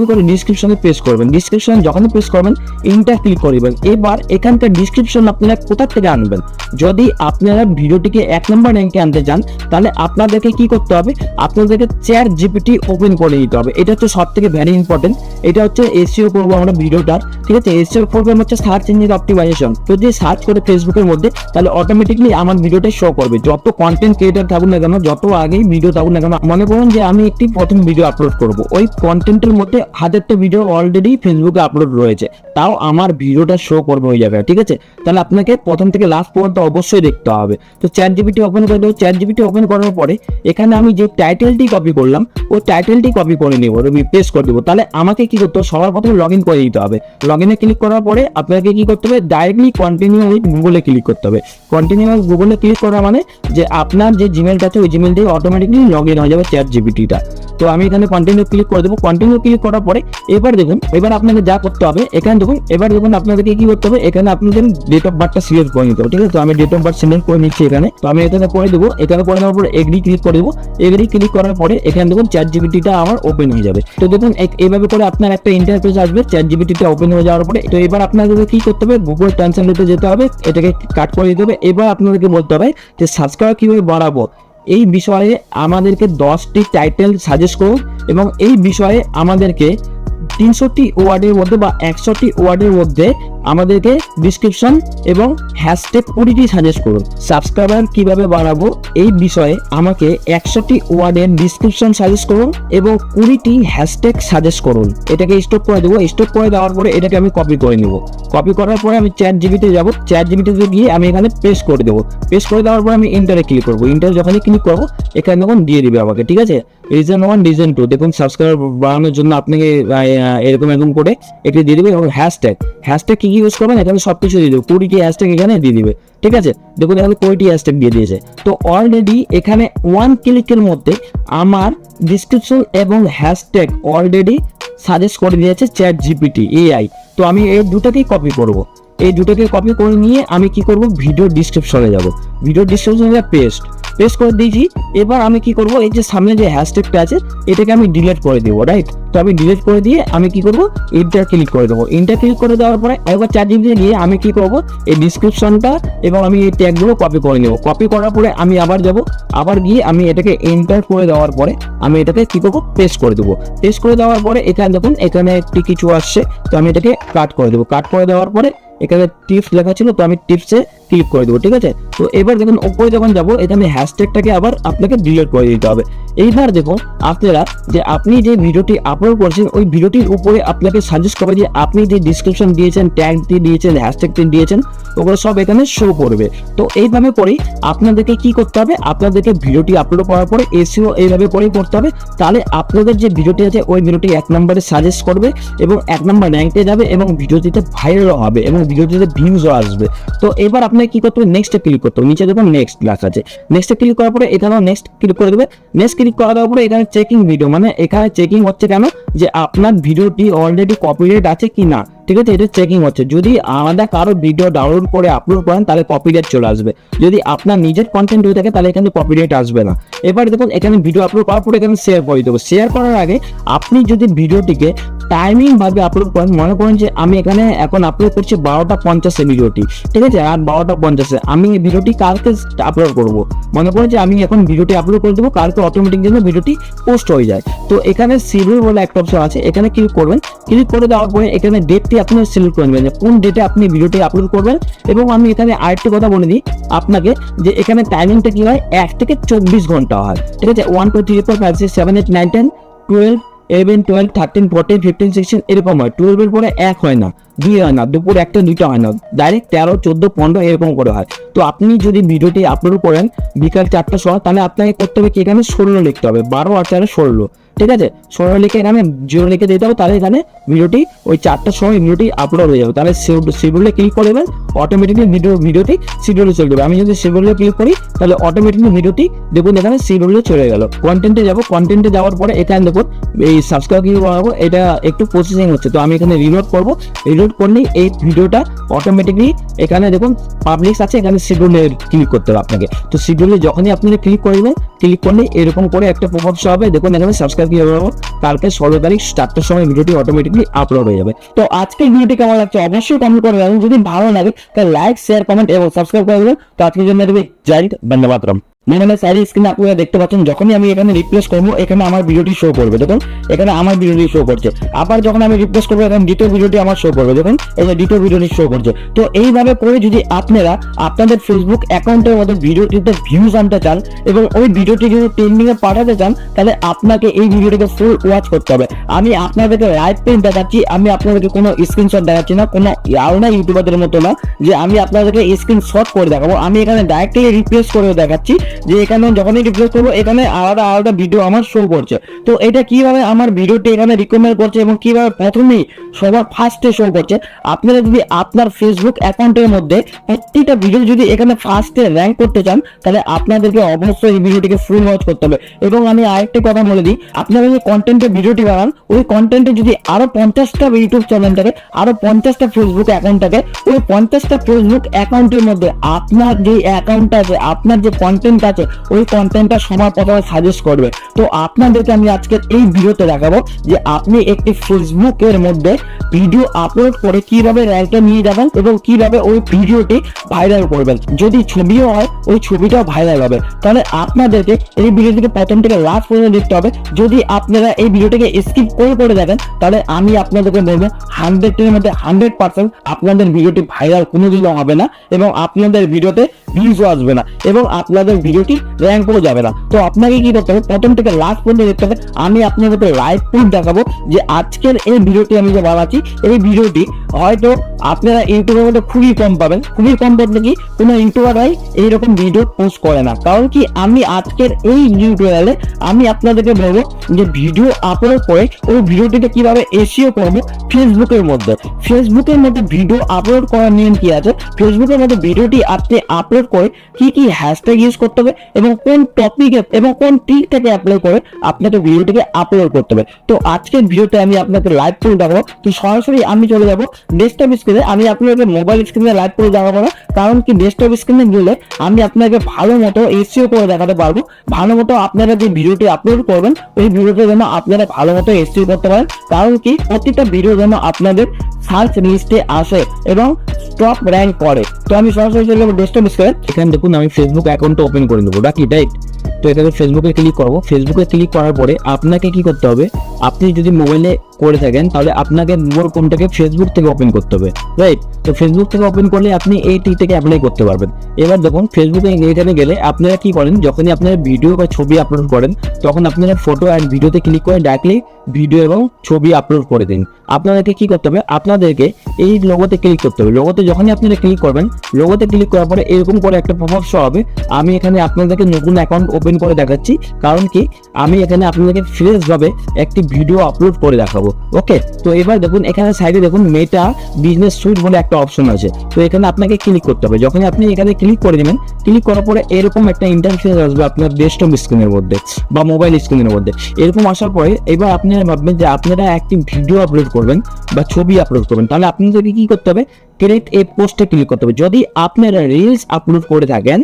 করে ডিসক্রিপশনে পেস্ট করবেন। ডিসক্রিপশন যখন পেস্ট করবেন ইন্টার ক্লিক করবেন। এবার এখানকার ডিসক্রিপশন আপনারা কোথা থেকে আনবেন, যদি আপনারা ভিডিওটিকে 1 নম্বর র্যাঙ্কে আনতে চান তাহলে আপনাদেরকে কি করতে হবে, আপনাদেরকে চ্যাট জিপিটি ওপেন করে নিতে হবে। এটা হচ্ছে সব থেকে ভেরি ইম্পর্টেন্ট। এটা হচ্ছে এসইও করবো আমরা ভিডিওটার, ঠিক আছে। এসইও প্রোগ্রাম হচ্ছে সার্চ ইঞ্জিন অপটিমাইজেশন। তো যে সার্চ করে ফেসবুকের মধ্যে তাহলে অটোমেটিকলি আমার ভিডিওটা শো করবে। যত কন্টেন্ট ক্রিয়েটার থাকুন না কেন, যত আগেই ভিডিও থাকুন না কেন, মনে করুন যে আমি একটি প্রথম ভিডিও আপলোড করব, ওই কন্টেন্টের মধ্যে 1000টা ভিডিও অলরেডি ফেসবুকে আপলোড রয়েছে, তাও আমার ভিডিওটা শো করবে ওই জায়গায়, ঠিক আছে। তাহলে আপনাকে প্রথম থেকে লাস্ট পর্যন্ত অবশ্যই দেখতে হবে। তো চ্যাট জিপিটি ওপেন করে দেবো। চ্যাট জিপিটি ওপেন করার পরে এখানে আমি যে টাইটেলটি কপি করলাম ওই টাইটেলটি কপি করে নেবো, পেস্ট করে দেবো। তাহলে আমাকে কি করতে হবে, সবার প্রথমে লগ ইন করে দিতে হবে। লগ ইনে ক্লিক করার পরে আপনাকে কি করতে হবে, ডাইরেক্টলি কন্টিনিউ উইথ গুগলে ক্লিক করতে হবে। কন্টিনিউ উইথ গুগলে ক্লিক করা মানে যে আপনার যে জিমেলটা আছে ওই জিমেল দিয়ে অটোমেটিকলি লগ ইন হয়ে যাবে চ্যাট জিপিটিটা। তো আমি এখানে কন্টিনিউ ক্লিক করে দেবো। কন্টিনিউ ক্লিক করার পরে এবার দেখুন, এবার আপনাকে যা করতে হবে এখানে দেখুন, এবার দেখুন আপনাদেরকে কি করতে হবে, এখানে আপনাদের ডেট অফ বার্থটা সিলেক্ট করে নিতে হবে, ঠিক আছে। তো আমি ডেট অফ বার্থ সিলেক্ট করে নিচ্ছি এখানে। তো আমি এখানে করে দেবো। এখানে করে দেওয়ার পরে এগ্রি ক্লিক করে দেবো। এগ্রি ক্লিক করার পরে এখানে দেখুন চ্যাট জিপিটিটা আমার ওপেন হয়ে যাবে। তো দেখুন এইভাবে করে আপনার একটা ইন্টারফেস আসবে চ্যাট জিপিটিটা ওপেন হয়ে যাওয়ার পরে। তো এবার আপনাদেরকে কি করতে হবে, গুগল ট্রান্সলেটে যেতে হবে, এটাকে কাট করে দিতে হবে। এবার আপনাদেরকে বলতে হবে যে সাবস্ক্রাইবার কিভাবে বাড়াবো, এই বিষয়ে আমাদেরকে 10টি টাইটেল সাজেস্ট করুন, এবং এই বিষয়ে আমাদেরকে 300টি ওয়ার্ডের মধ্যে বা 100টি ওয়ার্ডের মধ্যে আমাদেরকে ডিসক্রিপশন এবং হ্যাশট্যাগ 20টি সাজেস্ট করুন। সাবস্ক্রাইবার কিভাবে বাড়াবো এই বিষয়ে আমাকে 100টি ওয়ার্ডের ডিসক্রিপশন সাজেস্ট করুন এবং 20টি হ্যাশট্যাগ সাজেস্ট করুন। এটাকে স্টপ করে দেবো। স্টপ করে দেওয়ার পরে এটাকে আমি কপি করে নেব। কপি করার পরে আমি চ্যাট জিপিতে যাব। চ্যাট জিপিতে গিয়ে আমি এখানে পেস্ট করে দেবো। পেস্ট করে দেওয়ার পরে আমি ইন্টারে ক্লিক করবো। ইন্টারে যখনই ক্লিক করবো এখানে দেখুন দিয়ে দিবে আমাকে, ঠিক আছে। রিজন 1 রিজন 2 দেখুন সাবস্ক্রাইবার বাড়ানোর জন্য আপনাকে এরকম করে একটি দিয়ে দিবে, এবং হ্যাশট্যাগ কি ইউজ করবেন এখানে সবকিছু দিয়ে দেবে। 20টি হ্যাশট্যাগ এখানে দিয়ে দিবে, ঠিক আছে। দেখুন এখানে 20টি হ্যাশট্যাগ দিয়ে দিয়েছে। তো অলরেডি এখানে 1 ক্লিকের মধ্যে আমার ডিসক্রিপশন এবং হ্যাশট্যাগ অলরেডি সাজেস্ট করে দিয়েছে চ্যাট জিপিটি এআই। তো আমি এই দুটাকেই কপি করব। এই দুটোকে কপি করে নিয়ে আমি কি করব, ভিডিও ডিসক্রিপশনে যাব। ভিডিও ডিসক্রিপশনে পেস্ট করে দিয়েছি। এবার আমি কি করব, এই যে সামনে যে হ্যাশট্যাগটা আছে এটাকে আমি ডিলিট করে দেবো, রাইট। তো আমি ডিলিট করে দিয়ে আমি কি করব, ইন্টার ক্লিক করে দেবো। ইন্টার ক্লিক করে দেওয়ার পরে একবার চ্যাট জিপিটিতে গিয়ে আমি কি করব, এই ডিসক্রিপশনটা এবং আমি এই ট্যাগগুলো কপি করে নেব। কপি করার পরে আমি আবার যাব, আবার গিয়ে আমি এটাকে এন্টার করে দেওয়ার পরে আমি এটাকে কি করব, পেস্ট করে দেবো। পেস্ট করে দেওয়ার পরে এখানে দেখুন এখানে একটি কিছু আসছে, তো আমি এটাকে কাট করে দেবো। কাট করে দেওয়ার পরে এখানে টিপস লেখা ছিল, তো আমি টিপসে ক্লিক করে দেবো, ঠিক আছে। তো এবার দেখুন উপরে যখন যাবো এখানে হ্যাশট্যাগটাকে আবার আপনাকে ডিলিট করে দিতে হবে। এইবার দেখুন আপনারা যে আপনি যে ভিডিওটি আপলোড করছেন ওই ভিডিওটির উপরে আপনাকে সাজেস্ট করবে যে আপনি যে ডিসক্রিপশন দিয়েছেন, ট্যাগ দিয়েছেন, হ্যাশট্যাগ দিয়েছেন, ওগুলো সব এখানে শো করবে। তো এইভাবে করেই আপনাদেরকে কি করতে হবে, আপনাদেরকে ভিডিওটি আপলোড করার পরে এসইও এইভাবে করেই করতে হবে। তাহলে আপনাদের যে ভিডিওটি আছে ওই ভিডিওটি 1 নম্বরে সাজেস্ট করবে এবং 1 নম্বর র্যাঙ্কে যাবে এবং ভিডিওটিতে ভাইরাল হবে এবং ভিডিওটিতে ভিউজও আসবে। তো এবার আপনাকে কি করতে হবে, নেক্সটে ক্লিক করতে হবে। নিচে দেখুন নেক্সট লেখা আছে, নেক্সটে ক্লিক করার পরে এখানেও নেক্সট ক্লিক করে দেবে। নেক্সট ক্লিক করা দেওয়ার পরে এখানে চেকিং ভিডিও, মানে এখানে চেকিং হচ্ছে কেন, যে আপনার ভিডিওটি অলরেডি কপিরাইট আছে কি না, ঠিক আছে, এটা চেকিং হচ্ছে। যদি আলাদা কারো ভিডিও ডাউনলোড করে আপলোড করেন তাহলে কপিরাইট চলে আসবে, যদি আপনার নিজের কন্টেন্ট হয়ে থাকে তাহলে এখানে কপিরাইট আসবে না। এবার দেখুন এখানে ভিডিও আপলোড করার পরে এখানে শেয়ার করে দেবো। শেয়ার করার আগে আপনি যদি ভিডিওটিকে টাইমিং ভাবে আপলোড করেন, মনে করেন যে আমি এখানে এখন আপলোড করছি 12:50 ভিডিওটি, ঠিক আছে, আর 12:50 আমি এই ভিডিওটি কালকে আপলোড করব, মনে করেন যে আমি এখন ভিডিওটি আপলোড করে দেবো, কালকে অটোমেটিক যেন ভিডিওটি পোস্ট হয়ে যায়। তো এখানে শিডিউল বলে একটা অপশন আছে, এখানে ক্লিক করবেন। ক্লিক করে দেওয়ার পরে এখানে ডেটটি আপনি সিলেক্ট করে নেবেন যে কোন ডেটে আপনি ভিডিওটি আপলোড করবেন। এবং আমি এখানে আরেকটি কথা বলে দিই আপনাকে, যে এখানে টাইমিংটা কি হয়, 1 থেকে 24 ঘন্টা হয়, ঠিক আছে। 1 2 3 4 5 6 7 8 9 10 12 11 12 13 14 15 16 এরকম হয়। 12 এর পরে 1 হয় না, 2 হয় না, দুপুর 1টা 2টা হয় না, ডাইরেক্ট 13 14 15 এরকম করে হয়। তো আপনি যদি ভিডিওটি আপলোড করেন বিকাল 4টার সময়, তাহলে আপনাকে করতে হবে কি, এখানে 16 লিখতে হবে, 12 আর 4 16, ঠিক আছে। 16 লিখে এখানে 0 লিখে দিতে হবে, তাহলে এখানে ভিডিওটি ওই 4টার সময় ভিডিওটি আপলোড হয়ে যাবে। তাহলে শিডিউলে ক্লিক করে দেবেন, অটোমেটিকলি ভিডিওটি শিডিউলে চলে যাবে। আমি যদি শিডিউলে ক্লিক করি তাহলে অটোমেটিকলি ভিডিওটি দেখুন এখানে শিডিউলে চলে গেল। কন্টেন্টে যাব, কন্টেন্টে যাওয়ার পরে এখানে দেখুন এই সাবস্ক্রাইব কি করাবো, এটা একটু প্রসেসিং হচ্ছে, তো আমি এখানে রিলোড করবো। রিলোড করলেই এই ভিডিওটা অটোমেটিকলি এখানে দেখুন পাবলিশ আছে, এখানে শিডিউলে ক্লিক করতে হবে আপনাকে। তো শিডিউলে যখনই আপনি ক্লিক করবেন, ক্লিক করলে এরকম করে একটা পপআপ শো হবে, দেখুন এখানে সাবস্ক্রাইব কি করবো, কালকে 16 তারিখ 4টার সময় ভিডিওটি অটোমেটিকলি আপলোড হয়ে যাবে। তো আজকের ভিডিওটি কেমন লাগছে অবশ্যই কমেন্ট করে দেবেন, যদি ভালো লাগে তাহলে লাইক শেয়ার কমেন্ট এবং সাবস্ক্রাইব করে দেবেন। তো আজকের জন্য দেবে জয় হিন্দ, ধন্যবাদ। মানে সাইড স্ক্রিনে আপনারা দেখতে পাচ্ছেন, যখনই আমি এখানে রিপ্লেস করবো এখানে আমার ভিডিওটি শো করবে, দেখুন এখানে আমার ভিডিওটি শো করছে। আবার যখন আমি রিপ্লেস করবো এখানে দ্বিতীয় ভিডিওটি আমার শো করবে, দেখুন এই যে দ্বিতীয় ভিডিওটি শো করছে। তো এইভাবে করে যদি আপনারা আপনাদের ফেসবুক অ্যাকাউন্টের মধ্যে ভিডিওটিতে ভিউজ আনতে চান এবং ওই ভিডিওটি যদি ট্রেন্ডিং এ পাঠাতে চান, তাহলে আপনাকে এই ভিডিওটিকে ফুল ওয়াচ করতে হবে। আমি আপনাদেরকে লাইভ পেজ দেখাচ্ছি, আমি আপনাদেরকে কোনো স্ক্রিনশট দেখাচ্ছি না, কোনো আলাদা ইউটিউবারদের মতো না যে আমি আপনাদেরকে স্ক্রিনশট করে দেখাবো। আমি এখানে ডাইরেক্টলি রিপ্লেস করে দেখাচ্ছি, যে এখানে যখনই রিপ্লেস করবো এখানে আলাদা আলাদা ভিডিও আমার শো করছে। তো এটা কিভাবে আমার ভিডিওটি এখানে রিকমেন্ড করছে এবং কিভাবে প্রথমেই সবার ফার্স্টে শো করছে, আপনারা যদি আপনার ফেসবুক অ্যাকাউন্টের মধ্যে প্রত্যেকটা ভিডিও যদি এখানে ফার্স্টে র্যাঙ্ক করতে চান, তাহলে আপনাদেরকে অবশ্যই এই ভিডিওটিকে ফুল ওয়াচ করতে হবে। এবং আমি আরেকটা কথা বলে দিই, আপনারা যে কন্টেন্টের ভিডিওটি বানান, ওই কন্টেন্টে যদি আরো 50টা ইউটিউব চ্যানেল থাকে, আরো 50টা ফেসবুক অ্যাকাউন্ট থাকে, ওই 50টা ফেসবুক অ্যাকাউন্টের মধ্যে আপনার যে অ্যাকাউন্ট আছে, আপনার যে কন্টেন্ট আছে, ওই কন্টেন্টটা সবার প্রথমে সাজেস্ট করবে। তো আপনাদেরকে আমি আজকে এই ভিডিওতে দেখাবো যে আপনি একটি ফেসবুকের মধ্যে ভিডিও আপলোড করে কিভাবে র্যাঙ্কে নিয়ে যাবেন এবং কিভাবে ওই ভিডিওটি ভাইরাল করবেন। যদি ছবিও হয় ওই ছবিটাও ভাইরাল হবে। তাহলে আপনাদেরকে এই ভিডিওটিকে প্রথম থেকে লাস্ট পর্যন্ত দেখতে হবে। যদি আপনারা এই ভিডিওটিকে স্কিপ করে দেখেন, তাহলে আমি আপনাদেরকে বলবো 100 এর মধ্যে 100% আপনাদের ভিডিওটি ভাইরাল কোনোদিনও হবে না এবং আপনাদের ভিডিওতে ভিউজও আসবে না এবং আপনাদের ভিডিওটি র্যাঙ্কও যাবে না। তো আপনাকে কি করতে হবে, প্রথম থেকে লাস্ট পর্যন্ত দেখতে হবে। আমি আপনাদেরকে লাইভ প্রুফ দেখাবো যে আজকের এই ভিডিওটি আমি যে বানাচ্ছি, এই ভিডিওটি হয়তো আপনারা ইউটিউবের মধ্যে খুবই কম পাবেন। খুবই কম বলতে কি, কোনো ইউটিউবারই এইরকম ভিডিও পোস্ট করে না। কারণ কি, আমি আজকের এই টিউটোরিয়ালে আমি আপনাদেরকে বলবো যে ভিডিও আপলোড করে ওই ভিডিওটিতে কিভাবে এসইও করবে ফেসবুকের মধ্যে। ফেসবুকের মধ্যে ভিডিও আপলোড করার নিয়ম কি আছে, ফেসবুকের মধ্যে ভিডিওটি আপনি আপলোড করে কি কি হ্যাশট্যাগ ইউজ করতে হবে এবং কোন টপিকে এবং কোন টিকটাকে অ্যাপ্লাই করে আপনাকে ভিডিওটিকে আপলোড করতে হবে। তো আজকের ভিডিওতে আমি আপনাকে লাইভ করে দেখাবো। তো সরাসরি আমি চলে যাবো ডেস্কটপ স্ক্রিনে। আমি আপনাকে মোবাইল স্ক্রিনে লাইভ করে দেখাবো না, কারণ কি ডেস্কটপ স্ক্রিনে গেলে আমি আপনাকে ভালো মতো এসইও করে দেখাতে পারবো। ভালো মতো আপনারা যে ভিডিওটি আপলোড করবেন ওই ভিডিওতে যেন আপনারা ভালো মতো এসইও করতে পারেন। কারণ কি, প্রতিটা ভিডিও যেন আপনাদের সার্চ লিস্টে আসে এবং টপ র্যাঙ্ক করে। তো আমি সরাসরি চলে যাবো ডেস্কটপ স্ক্রিনে। এখানে দেখুন আমি ফেসবুক অ্যাকাউন্টটা ওপেন করে নেবো, রাখি রাইট। তো এখানে ফেসবুকে ক্লিক করবো। ফেসবুকে ক্লিক করার পরে আপনাকে কি করতে হবে, আপনি যদি মোবাইলে করে থাকেন তাহলে আপনাকে মোবাইল ফোনটাকে ফেসবুক থেকে ওপেন করতে হবে, রাইট। তো ফেসবুক থেকে ওপেন করলে আপনি এই টিক থেকে অ্যাপ্লাই করতে পারবেন। এবার দেখুন ফেসবুকে এখানে গেলে আপনারা কি করেন, যখনই আপনারা ভিডিও বা ছবি আপলোড করেন তখন আপনারা ফটো অ্যান্ড ভিডিওতে ক্লিক করে ডাইরেক্টলি ভিডিও এবং ছবি আপলোড করে দিন। আপনাদেরকে কি করতে হবে, আপনাদেরকে এই লোগোতে ক্লিক করতে হবে। লোগোতে যখনই আপনারা ক্লিক করবেন, লোগোতে ক্লিক করার পরে এরকম করে একটা পপআপ শো হবে। আমি এখানে আপনাদেরকে নতুন অ্যাকাউন্ট ওপেন করে দেখাচ্ছি, কারণ কি আমি এখানে আপনাদেরকে ফ্রেশ ভাবে একটি ভিডিও আপলোড করে দেখাবো। ওকে, তো এবার দেখুন এখানে সাইডে দেখুন মেটা বিজনেস সুইট বলে একটা অপশন আছে। তো এখানে আপনাকে ক্লিক করতে হবে। যখন আপনি এখানে ক্লিক করে দেবেন, ক্লিক করার পরে এরকম একটা ইন্টারফেস আসবে আপনার ডেস্কটপ স্ক্রিনের মধ্যে বা মোবাইল স্ক্রিনের মধ্যে। এরকম আসার পরে এবার আপনারা ভাববেন যে আপনারা একটি ভিডিও আপলোড করবেন বা ছবি আপলোড করবেন, তাহলে আপনাদেরকে কি করতে হবে, ক্রিয়েট এ পোস্টে ক্লিক করতে হবে। যদি আপনারা রিলস আপলোড করে থাকেন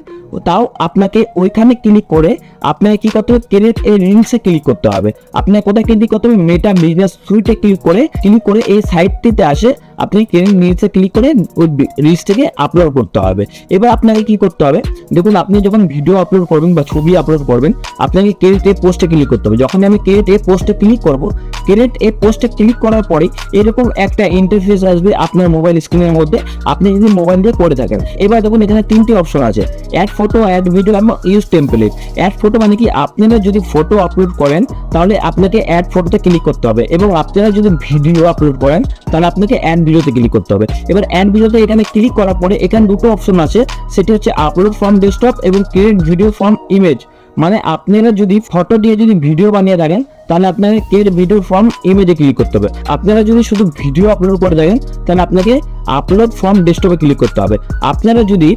তাও আপনাকে ওইখানে ক্লিক করে আপনাকে কি করতে হবে, ক্রিয়েট এ রিলসে ক্লিক করতে হবে। আপনাকে কোথায় ক্লিক করতে হবে, মেটা বিজনেস সুইটে ক্লিক করে এই সাইটটিতে আসে আপনি ক্রিয়েট রিলসে ক্লিক করে ওই রিলসটাকে আপলোড করতে হবে। এবার আপনাকে কি করতে হবে, দেখুন আপনি যখন ভিডিও আপলোড করবেন বা ছবি আপলোড করবেন আপনাকে ক্রিয়েট এ পোস্টে ক্লিক করতে হবে। যখন আমি ক্রিয়েট এ পোস্টে ক্লিক করব, ক্রিয়েট এ পোস্টে ক্লিক করার পরে এরকম একটা ইন্টারফেস আসবে আপনার মোবাইল স্ক্রিনের মধ্যে, আপনি যদি মোবাইল দিয়ে করে থাকেন। এবার দেখুন এখানে তিনটি অপশন আছে, অ্যাড ফটো, অ্যাড ভিডিও এবং ইউজ টেমপ্লেট। অ্যাড ফটো মানে কি, আপনারা যদি ফটো আপলোড করেন তাহলে আপনাকে অ্যাড ফটোতে ক্লিক করতে হবে, এবং আপনারা যদি ভিডিও আপলোড করেন তাহলে আপনাকে অ্যাড ভিডিওতে ক্লিক করতে হবে। এবার অ্যাড ভিডিওতে এখানে ক্লিক করার পরে এখানে দুটো অপশন আছে, সেটি হচ্ছে আপলোড ফ্রম ডেস্কটপ এবং ক্রিয়েট ভিডিও ফ্রম ইমেজ। মানে আপনারা যদি ফটো দিয়ে যদি ভিডিও বানিয়ে থাকেন তাহলে আপনাকে ক্রিয়েট ভিডিও ফ্রম ইমেজে ক্লিক করতে হবে। আপনারা যদি শুধু ভিডিও আপলোড করে থাকেন তাহলে আপনাকে আপলোড ফ্রম ডেস্কটপে ক্লিক করতে হবে। আপনারা যদি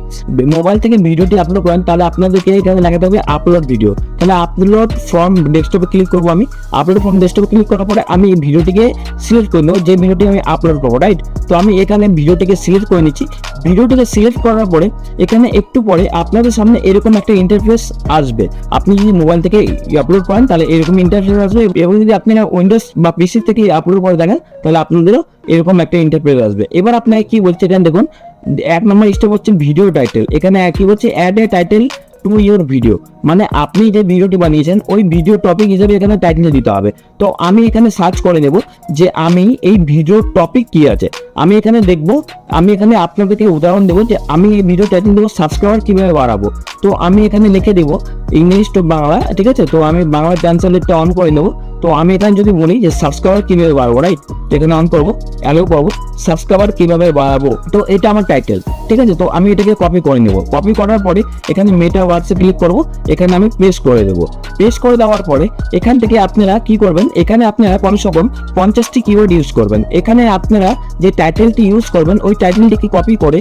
মোবাইল থেকে ভিডিওটি আপলোড করেন তাহলে আপনাদেরকে এখানে লাগাতে হবে আপলোড ভিডিও। তাহলে আপলোড ফ্রম ডেস্কটপে ক্লিক করবো আমি। আপলোড ফ্রম ডেস্কটপে ক্লিক করার পরে আমি এই ভিডিওটিকে সিলেক্ট করে নেবো, যে ভিডিওটি আমি আপলোড করবো, রাইট। তো আমি এখানে ভিডিওটিকে সিলেক্ট করে নিচ্ছি। ভিডিওটিকে সিলেক্ট করার পরে এখানে একটু পরে আপনাদের সামনে এরকম একটা ইন্টারফেস আসবে। আপনি যদি মোবাইল থেকে আপলোড করেন তাহলে এরকম ইন্টারফেস আসবে, এবং যদি আপনারা উইন্ডোজ বা পিসি থেকে আপলোড করে থাকেন তাহলে আপনাদেরও এরকম একটা ইন্টারফেস আসবে। এবার আপনাকে কি বলছে এখানে দেখুন, 1 নম্বর স্টেপ হচ্ছে ভিডিও টাইটেল। এখানে কি বলছে, add a title to your video, মানে আপনি যে ভিডিওটি বানিয়েছেন ওই ভিডিও টপিক হিসেবে এখানে টাইটেল দিতে হবে। তো আমি এখানে সার্চ করে নেব যে আমি এই ভিডিও টপিক কি আছে, আমি এখানে দেখব। আমি এখানে আপনাদেরকে উদাহরণ দেবো যে আমি এই ভিডিও টাইটেল দেবো সাবস্ক্রাইবার কিভাবে বাড়াবো। তো আমি এখানে লিখে দেবো ইংলিশ টু বাংলা, ঠিক আছে। তো আমি বাংলা ট্রান্সলেটটা অন করে নেবো। তো আমি এখানে যদি বলি যে সাবস্ক্রাইবার কিভাবে বাড়াবো, রাইট, এখানে অন করবো, অ্যালো করবো, সাবস্ক্রাইবার কিভাবে বাড়াবো। তো এটা আমার টাইটেল, ঠিক আছে। তো আমি এটাকে কপি করে নেব। কপি করার পরে এখানে মেটা ওয়ার্ডসে ক্লিক করবো, এখানে আমি পেস্ট করে দেবো। পেস্ট করে দেওয়ার পরে এখান থেকে আপনারা কি করবেন, এখানে আপনারা কমসে কম 50টি কিওয়ার্ড ইউজ করবেন। এখানে আপনারা যে টাইটেলটি ইউজ করবেন ওই টাইটেলটিকে কপি করে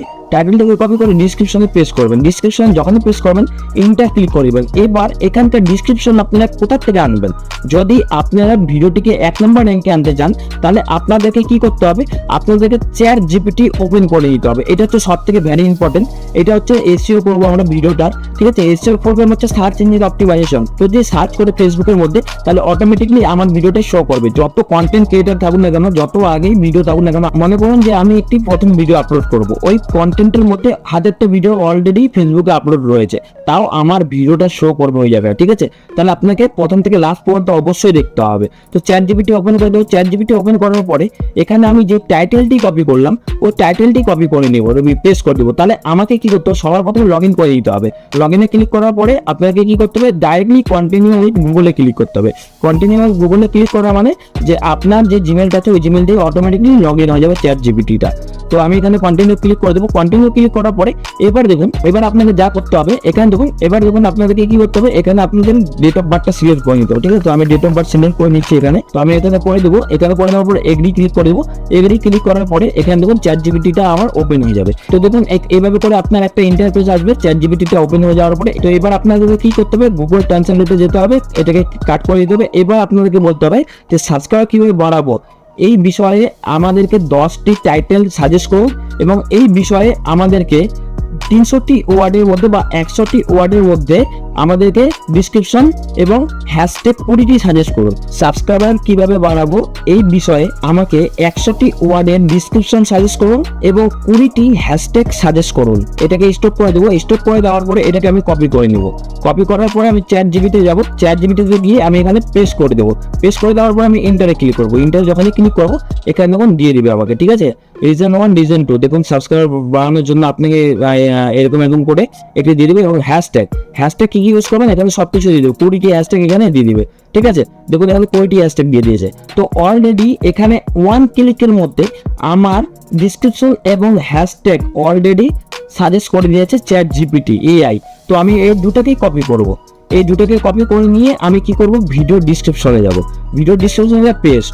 ডিসক্রিপশনে পেস্ট করবেন। ডিসক্রিপশন যখনই পেস্ট করবেন ইন্টার ক্লিক করবেন। এবার এখানকার ডিসক্রিপশন আপনারা কোথা থেকে আনবেন, যদি আপনারা ভিডিওটিকে 1 নম্বর র্যাঙ্কে আনতে চান তাহলে আপনাদেরকে কি করতে হবে, আপনাদেরকে চ্যাট জিপিটি ওপেন করে নিতে হবে। এটা হচ্ছে সব থেকে ভেরি ইম্পর্টেন্ট। এটা হচ্ছে এসইও করবো আমরা ভিডিওটার, ঠিক আছে। এসইও প্রবলেম হচ্ছে সার্চ ইঞ্জিন অপটিমাইজেশন। তো যদি সার্চ করে ফেসবুকের মধ্যে তাহলে অটোমেটিকলি আমার ভিডিওটা শো করবে। যত কন্টেন্ট ক্রিয়েটার থাকুন না কেন, যত আগেই ভিডিও থাকুন না কেন, মনে করুন যে আমি একটি প্রথম ভিডিও আপলোড করবো, ওই কন্টেন্টের মধ্যে 1000টা ভিডিও অলরেডি ফেসবুকে আপলোড রয়েছে, তাও আমার ভিডিওটা শো করবে ওই জায়গায়, ঠিক আছে। তাহলে আপনাকে প্রথম থেকে লাস্ট পর্যন্ত অবশ্যই দেখতে হবে। তো চ্যাট জিপিটি ওপেন করে দেবো। চ্যাট জিপিটি ওপেন করার পরে এখানে আমি যে টাইটেলটি কপি করলাম ওই টাইটেলটি কপি করে নেব, পেস্ট করে দেবো। তাহলে আমাকে কি করতে হবে, সবার প্রথমে লগ ইন করে দিতে হবে। লগ ইনে ক্লিক করার পরে আপনাকে কি করতে হবে, ডাইরেক্টলি কন্টিনিউ উইথ গুগলে ক্লিক করতে হবে। কন্টিনিউ উইথ গুগলে ক্লিক করা মানে যে আপনার যে জিমেলটা আছে ওই জিমেল দিয়ে অটোমেটিকলি লগ ইন হয়ে যাবে চ্যাট জিপিটিটা। তো আমি এখানে কন্টিনিউ ক্লিক করে দেবো। কন্টিনিউ ক্লিক করার পরে এবার দেখুন, এবার আপনাকে যা করতে হবে এখানে দেখুন, এবার দেখুন আপনাদেরকে কি করতে হবে, এখানে আপনাদের ডেট অফ বার্থটা সিলেক্ট করে নিতে হবে, ঠিক আছে। তো আমি ডেট অফ বার্থ সিলেক্ট করে নিচ্ছি এখানে। তো আমি এখানে করে দেবো। এখানে করে দেওয়ার পরে এগ্রি ক্লিক করে দেবো। এগ্রি ক্লিক করার পরে এখানে দেখুন চ্যাট জিপিটিটা আমার ওপেন হয়ে যাবে। তো দেখুন এইভাবে করে আপনার একটা ইন্টারফেস আসবে চ্যাট জিপিটিটা ওপেন হয়ে যাওয়ার পরে। তো এবার আপনাদেরকে কি করতে হবে, গুগল ট্রান্সলেটে যেতে হবে, এটাকে কাট করে দিতে হবে। এবার আপনাদেরকে বলতে হবে যে সাবস্ক্রাইবার কিভাবে বাড়াবো, এই বিষয়ে আমাদেরকে 10টি টাইটেল সাজেস্ট করুন, এবং এই বিষয়ে আমাদেরকে 300টি ওয়ার্ডের মধ্যে বা 100টি ওয়ার্ডের মধ্যে আমাদেরকে ডিসক্রিপশন এবং হ্যাশট্যাগ 20টি সাজেস্ট করুন। সাবস্ক্রাইবার কিভাবে বাড়াবো এই বিষয়ে আমাকে 100টি ওয়ার্ডের ডিসক্রিপশন সাজেস্ট করুন এবং 20টি হ্যাশট্যাগ সাজেস্ট করুন। এটাকে স্টপ করে দেবো। স্টপ করে দেওয়ার পরে এটাকে আমি কপি করে নেব। কপি করার পরে আমি চ্যাট জিপিতে যাব। চ্যাট জিপিতে গিয়ে আমি এখানে পেস্ট করে দেবো। পেস্ট করে দেওয়ার পরে আমি ইন্টারে ক্লিক করবো। ইন্টারে যখনই ক্লিক করবো এখানে দেখুন দিয়ে দিবে আমাকে, ঠিক আছে। রিজন 1 রিজন 2 দেখুন সাবস্ক্রাইবার বাড়ানোর জন্য আপনাকে এরকম করে একটি দিয়ে দিবে। এবং হ্যাশট্যাগ কি ইউজ করবেন এখানে সবকিছু দিয়ে দেবে। 20টি হ্যাশট্যাগ এখানে দিয়ে দিবে, ঠিক আছে। দেখুন এখানে 20টি হ্যাশট্যাগ দিয়ে দিয়েছে। তো অলরেডি এখানে 1 ক্লিকের মধ্যে আমার ডিসক্রিপশন এবং হ্যাশট্যাগ অলরেডি সাজেস্ট করে দিয়েছে চ্যাট জিপিটি এআই। তো আমি এই দুটাকেই কপি করব। এই দুটোকে কপি করে নিয়ে আমি কি করব, ভিডিও ডিসক্রিপশনে যাব, ভিডিও ডিসক্রিপশনে পেস্ট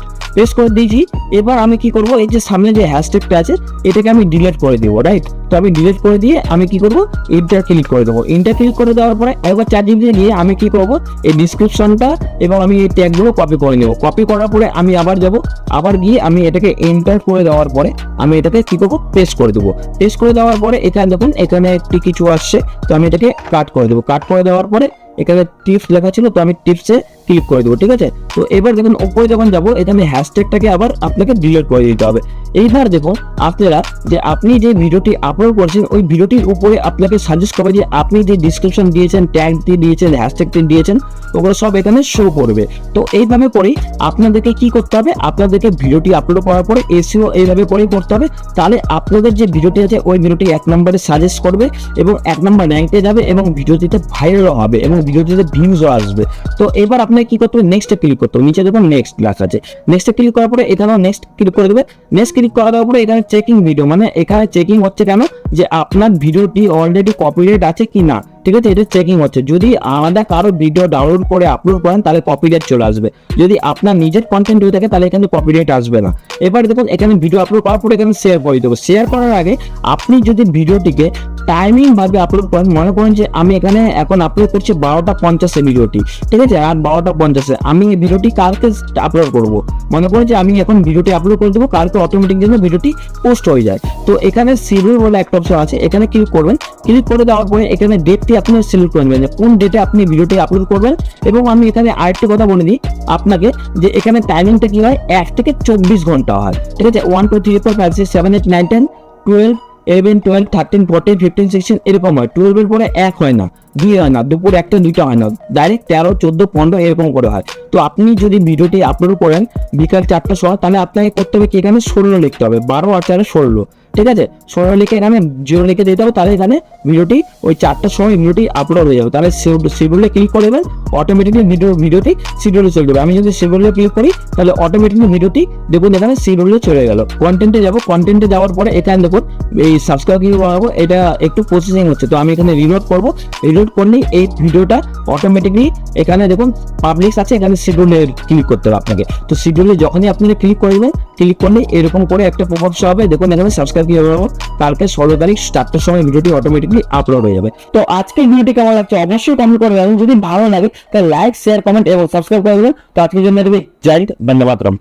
করে দিয়েছি। এবার আমি কি করব, এই যে সামনে যে হ্যাশট্যাগটা আছে এটাকে আমি ডিলিট করে দেবো, রাইট। তো আমি ডিলিট করে দিয়ে আমি কি করব, ইন্টার ক্লিক করে দেবো। ইন্টার ক্লিক করে দেওয়ার পরে একবার ChatGPT নিয়ে আমি কি করব, এই ডিসক্রিপশনটা এবং আমি এই ট্যাগগুলো কপি করে নেব। কপি করার পরে আমি আবার যাব, আবার গিয়ে আমি এটাকে এন্টার করে দেওয়ার পরে আমি এটাকে কি করব, পেস্ট করে দেবো। পেস্ট করে দেওয়ার পরে এখানে দেখুন এখানে একটি কিছু আসছে, তো আমি এটাকে কাট করে দেবো। কাট করে দেওয়ার পরে এখানে টিপস লেখা ছিল, তো আমি টিপসে ক্লিক করে দেবো, ঠিক আছে। তো এবার দেখুন উপরে যখন যাবো এখানে হ্যাশট্যাগটাকে আবার আপনাকে ডিলিট করে দিতে হবে। এইবার দেখুন আপনারা যে আপনি যে ভিডিওটি আপলোড করছেন ওই ভিডিওটির উপরে আপনাকে সাজেস্ট করবে যে আপনি যে ডিসক্রিপশন দিয়েছেন, ট্যাগটি দিয়েছেন, হ্যাশট্যাগটি দিয়েছেন, ওগুলো সব এখানে শো করবে। তো এইভাবে করেই আপনাদেরকে কি করতে হবে, আপনাদেরকে ভিডিওটি আপলোড করার পরে এসইও এইভাবে করেই করতে হবে। তাহলে আপনাদের যে ভিডিওটি আছে ওই ভিডিওটি 1 নম্বরে সাজেস্ট করবে এবং 1 নম্বর র্যাঙ্কে যাবে এবং ভিডিওটিতে ভাইরাল হবে এবং ভিডিওটিতে ভিউজও আসবে। তো এবার আপনাকে কি করতে হবে, নেক্সটে ক্লিক করতে হবে। নিচে দেখুন নেক্সট লেখা আছে, নেক্সটে ক্লিক করার পরে এখানেও নেক্সট ক্লিক করে দেবে। নেক্সট ক্লিক করা দেওয়ার পরে এখানে চেকিং ভিডিও, মানে এখানে চেকিং হচ্ছে কেন, যে আপনার ভিডিওটি অলরেডি কপিরাইট আছে কি না, ঠিক আছে, এটা চেকিং হচ্ছে। যদি আলাদা কারো ভিডিও ডাউনলোড করে আপলোড করেন তাহলে কপিরাইট চলে আসবে, যদি আপনার নিজের কন্টেন্ট হয়ে থাকে তাহলে এখানে কপিরাইট আসবে না। এবার দেখুন এখানে ভিডিও আপলোড করার পরে এখানে শেয়ার করে দেবো। শেয়ার করার আগে আপনি যদি ভিডিওটিকে টাইমিং ভাবে আপলোড করেন, মনে করেন যে আমি এখানে এখন আপলোড করছি 12:50 ভিডিওটি, ঠিক আছে, আর 12:50 আমি এই ভিডিওটি কালকে আপলোড করব, মনে করেন যে আমি এখন ভিডিওটি আপলোড করে দেবো, কালকে অটোমেটিক যেন ভিডিওটি পোস্ট হয়ে যায়। তো এখানে শিডিউল বলে একটা অপশন আছে, এখানে ক্লিক করবেন। ক্লিক করে দেওয়ার পরে এখানে ডেটটি আপনি সিলেক্ট করে নেবেন যে কোন ডেটে আপনি ভিডিওটি আপলোড করবেন। এবং আমি এখানে আরেকটি কথা বলে দিই আপনাকে, যে এখানে টাইমিংটা কি হয়, 1 থেকে 24 ঘন্টা হয়, ঠিক আছে। 1 2 3 4 5 6 7 8 9 10 12 11 12 13 14 15 16 এরকম হয়। 12 এর পরে 1 হয় না, 2 হয় না, দুপুর 1টা 2টা হয় না, ডাইরেক্ট 13 14 15 এরকম করে হয়। তো আপনি যদি ভিডিওটি আপলোড করেন বিকাল 4টার সময়, তাহলে আপনাকে করতে হবে কি, এখানে 16 লিখতে হবে, 12 আর 4 16, ঠিক আছে। 16 লিখে এখানে 0 লিখে দিতে হবে, তাহলে এখানে ভিডিওটি ওই 4টার সময় ভিডিওটি আপলোড হয়ে যাবে। তাহলে শিডিউলে ক্লিক করে দেবেন, অটোমেটিকলি ভিডিওটি শিডিউলে চলে যাবে। আমি যদি শিডিউলে ক্লিক করি তাহলে অটোমেটিকলি ভিডিওটি দেখুন এখানে শিডিউলে চলে গেল। কন্টেন্টে যাব, কন্টেন্টে যাওয়ার পরে এখানে দেখুন এই সাবস্ক্রাইব কি করাবো, এটা একটু প্রসেসিং হচ্ছে, তো আমি এখানে রিলোড করব। রিলোড করলেই এই ভিডিওটা অটোমেটিকলি এখানে দেখুন পাবলিশ আছে, এখানে শিডিউলে ক্লিক করতে হবে আপনাকে। তো শিডিউলে যখনই আপনি ক্লিক করবেন, ক্লিক করলে এরকম করে একটা পপআপ শো হবে, দেখুন এখানে সাবস্ক্রাইব কি করবো, কালকে 16 তারিখ 4টার সময় ভিডিওটি অটোমেটিকলি আপলোড হয়ে যাবে। তো আজকের ভিডিওটি কেমন লাগছে অবশ্যই কমেন্ট করে দেবেন, যদি ভালো লাগে তাহলে লাইক শেয়ার কমেন্ট এবং সাবস্ক্রাইব করে দেবেন। তো আজকের জন্য জয় হিন্দ, বন্দে মাতরম।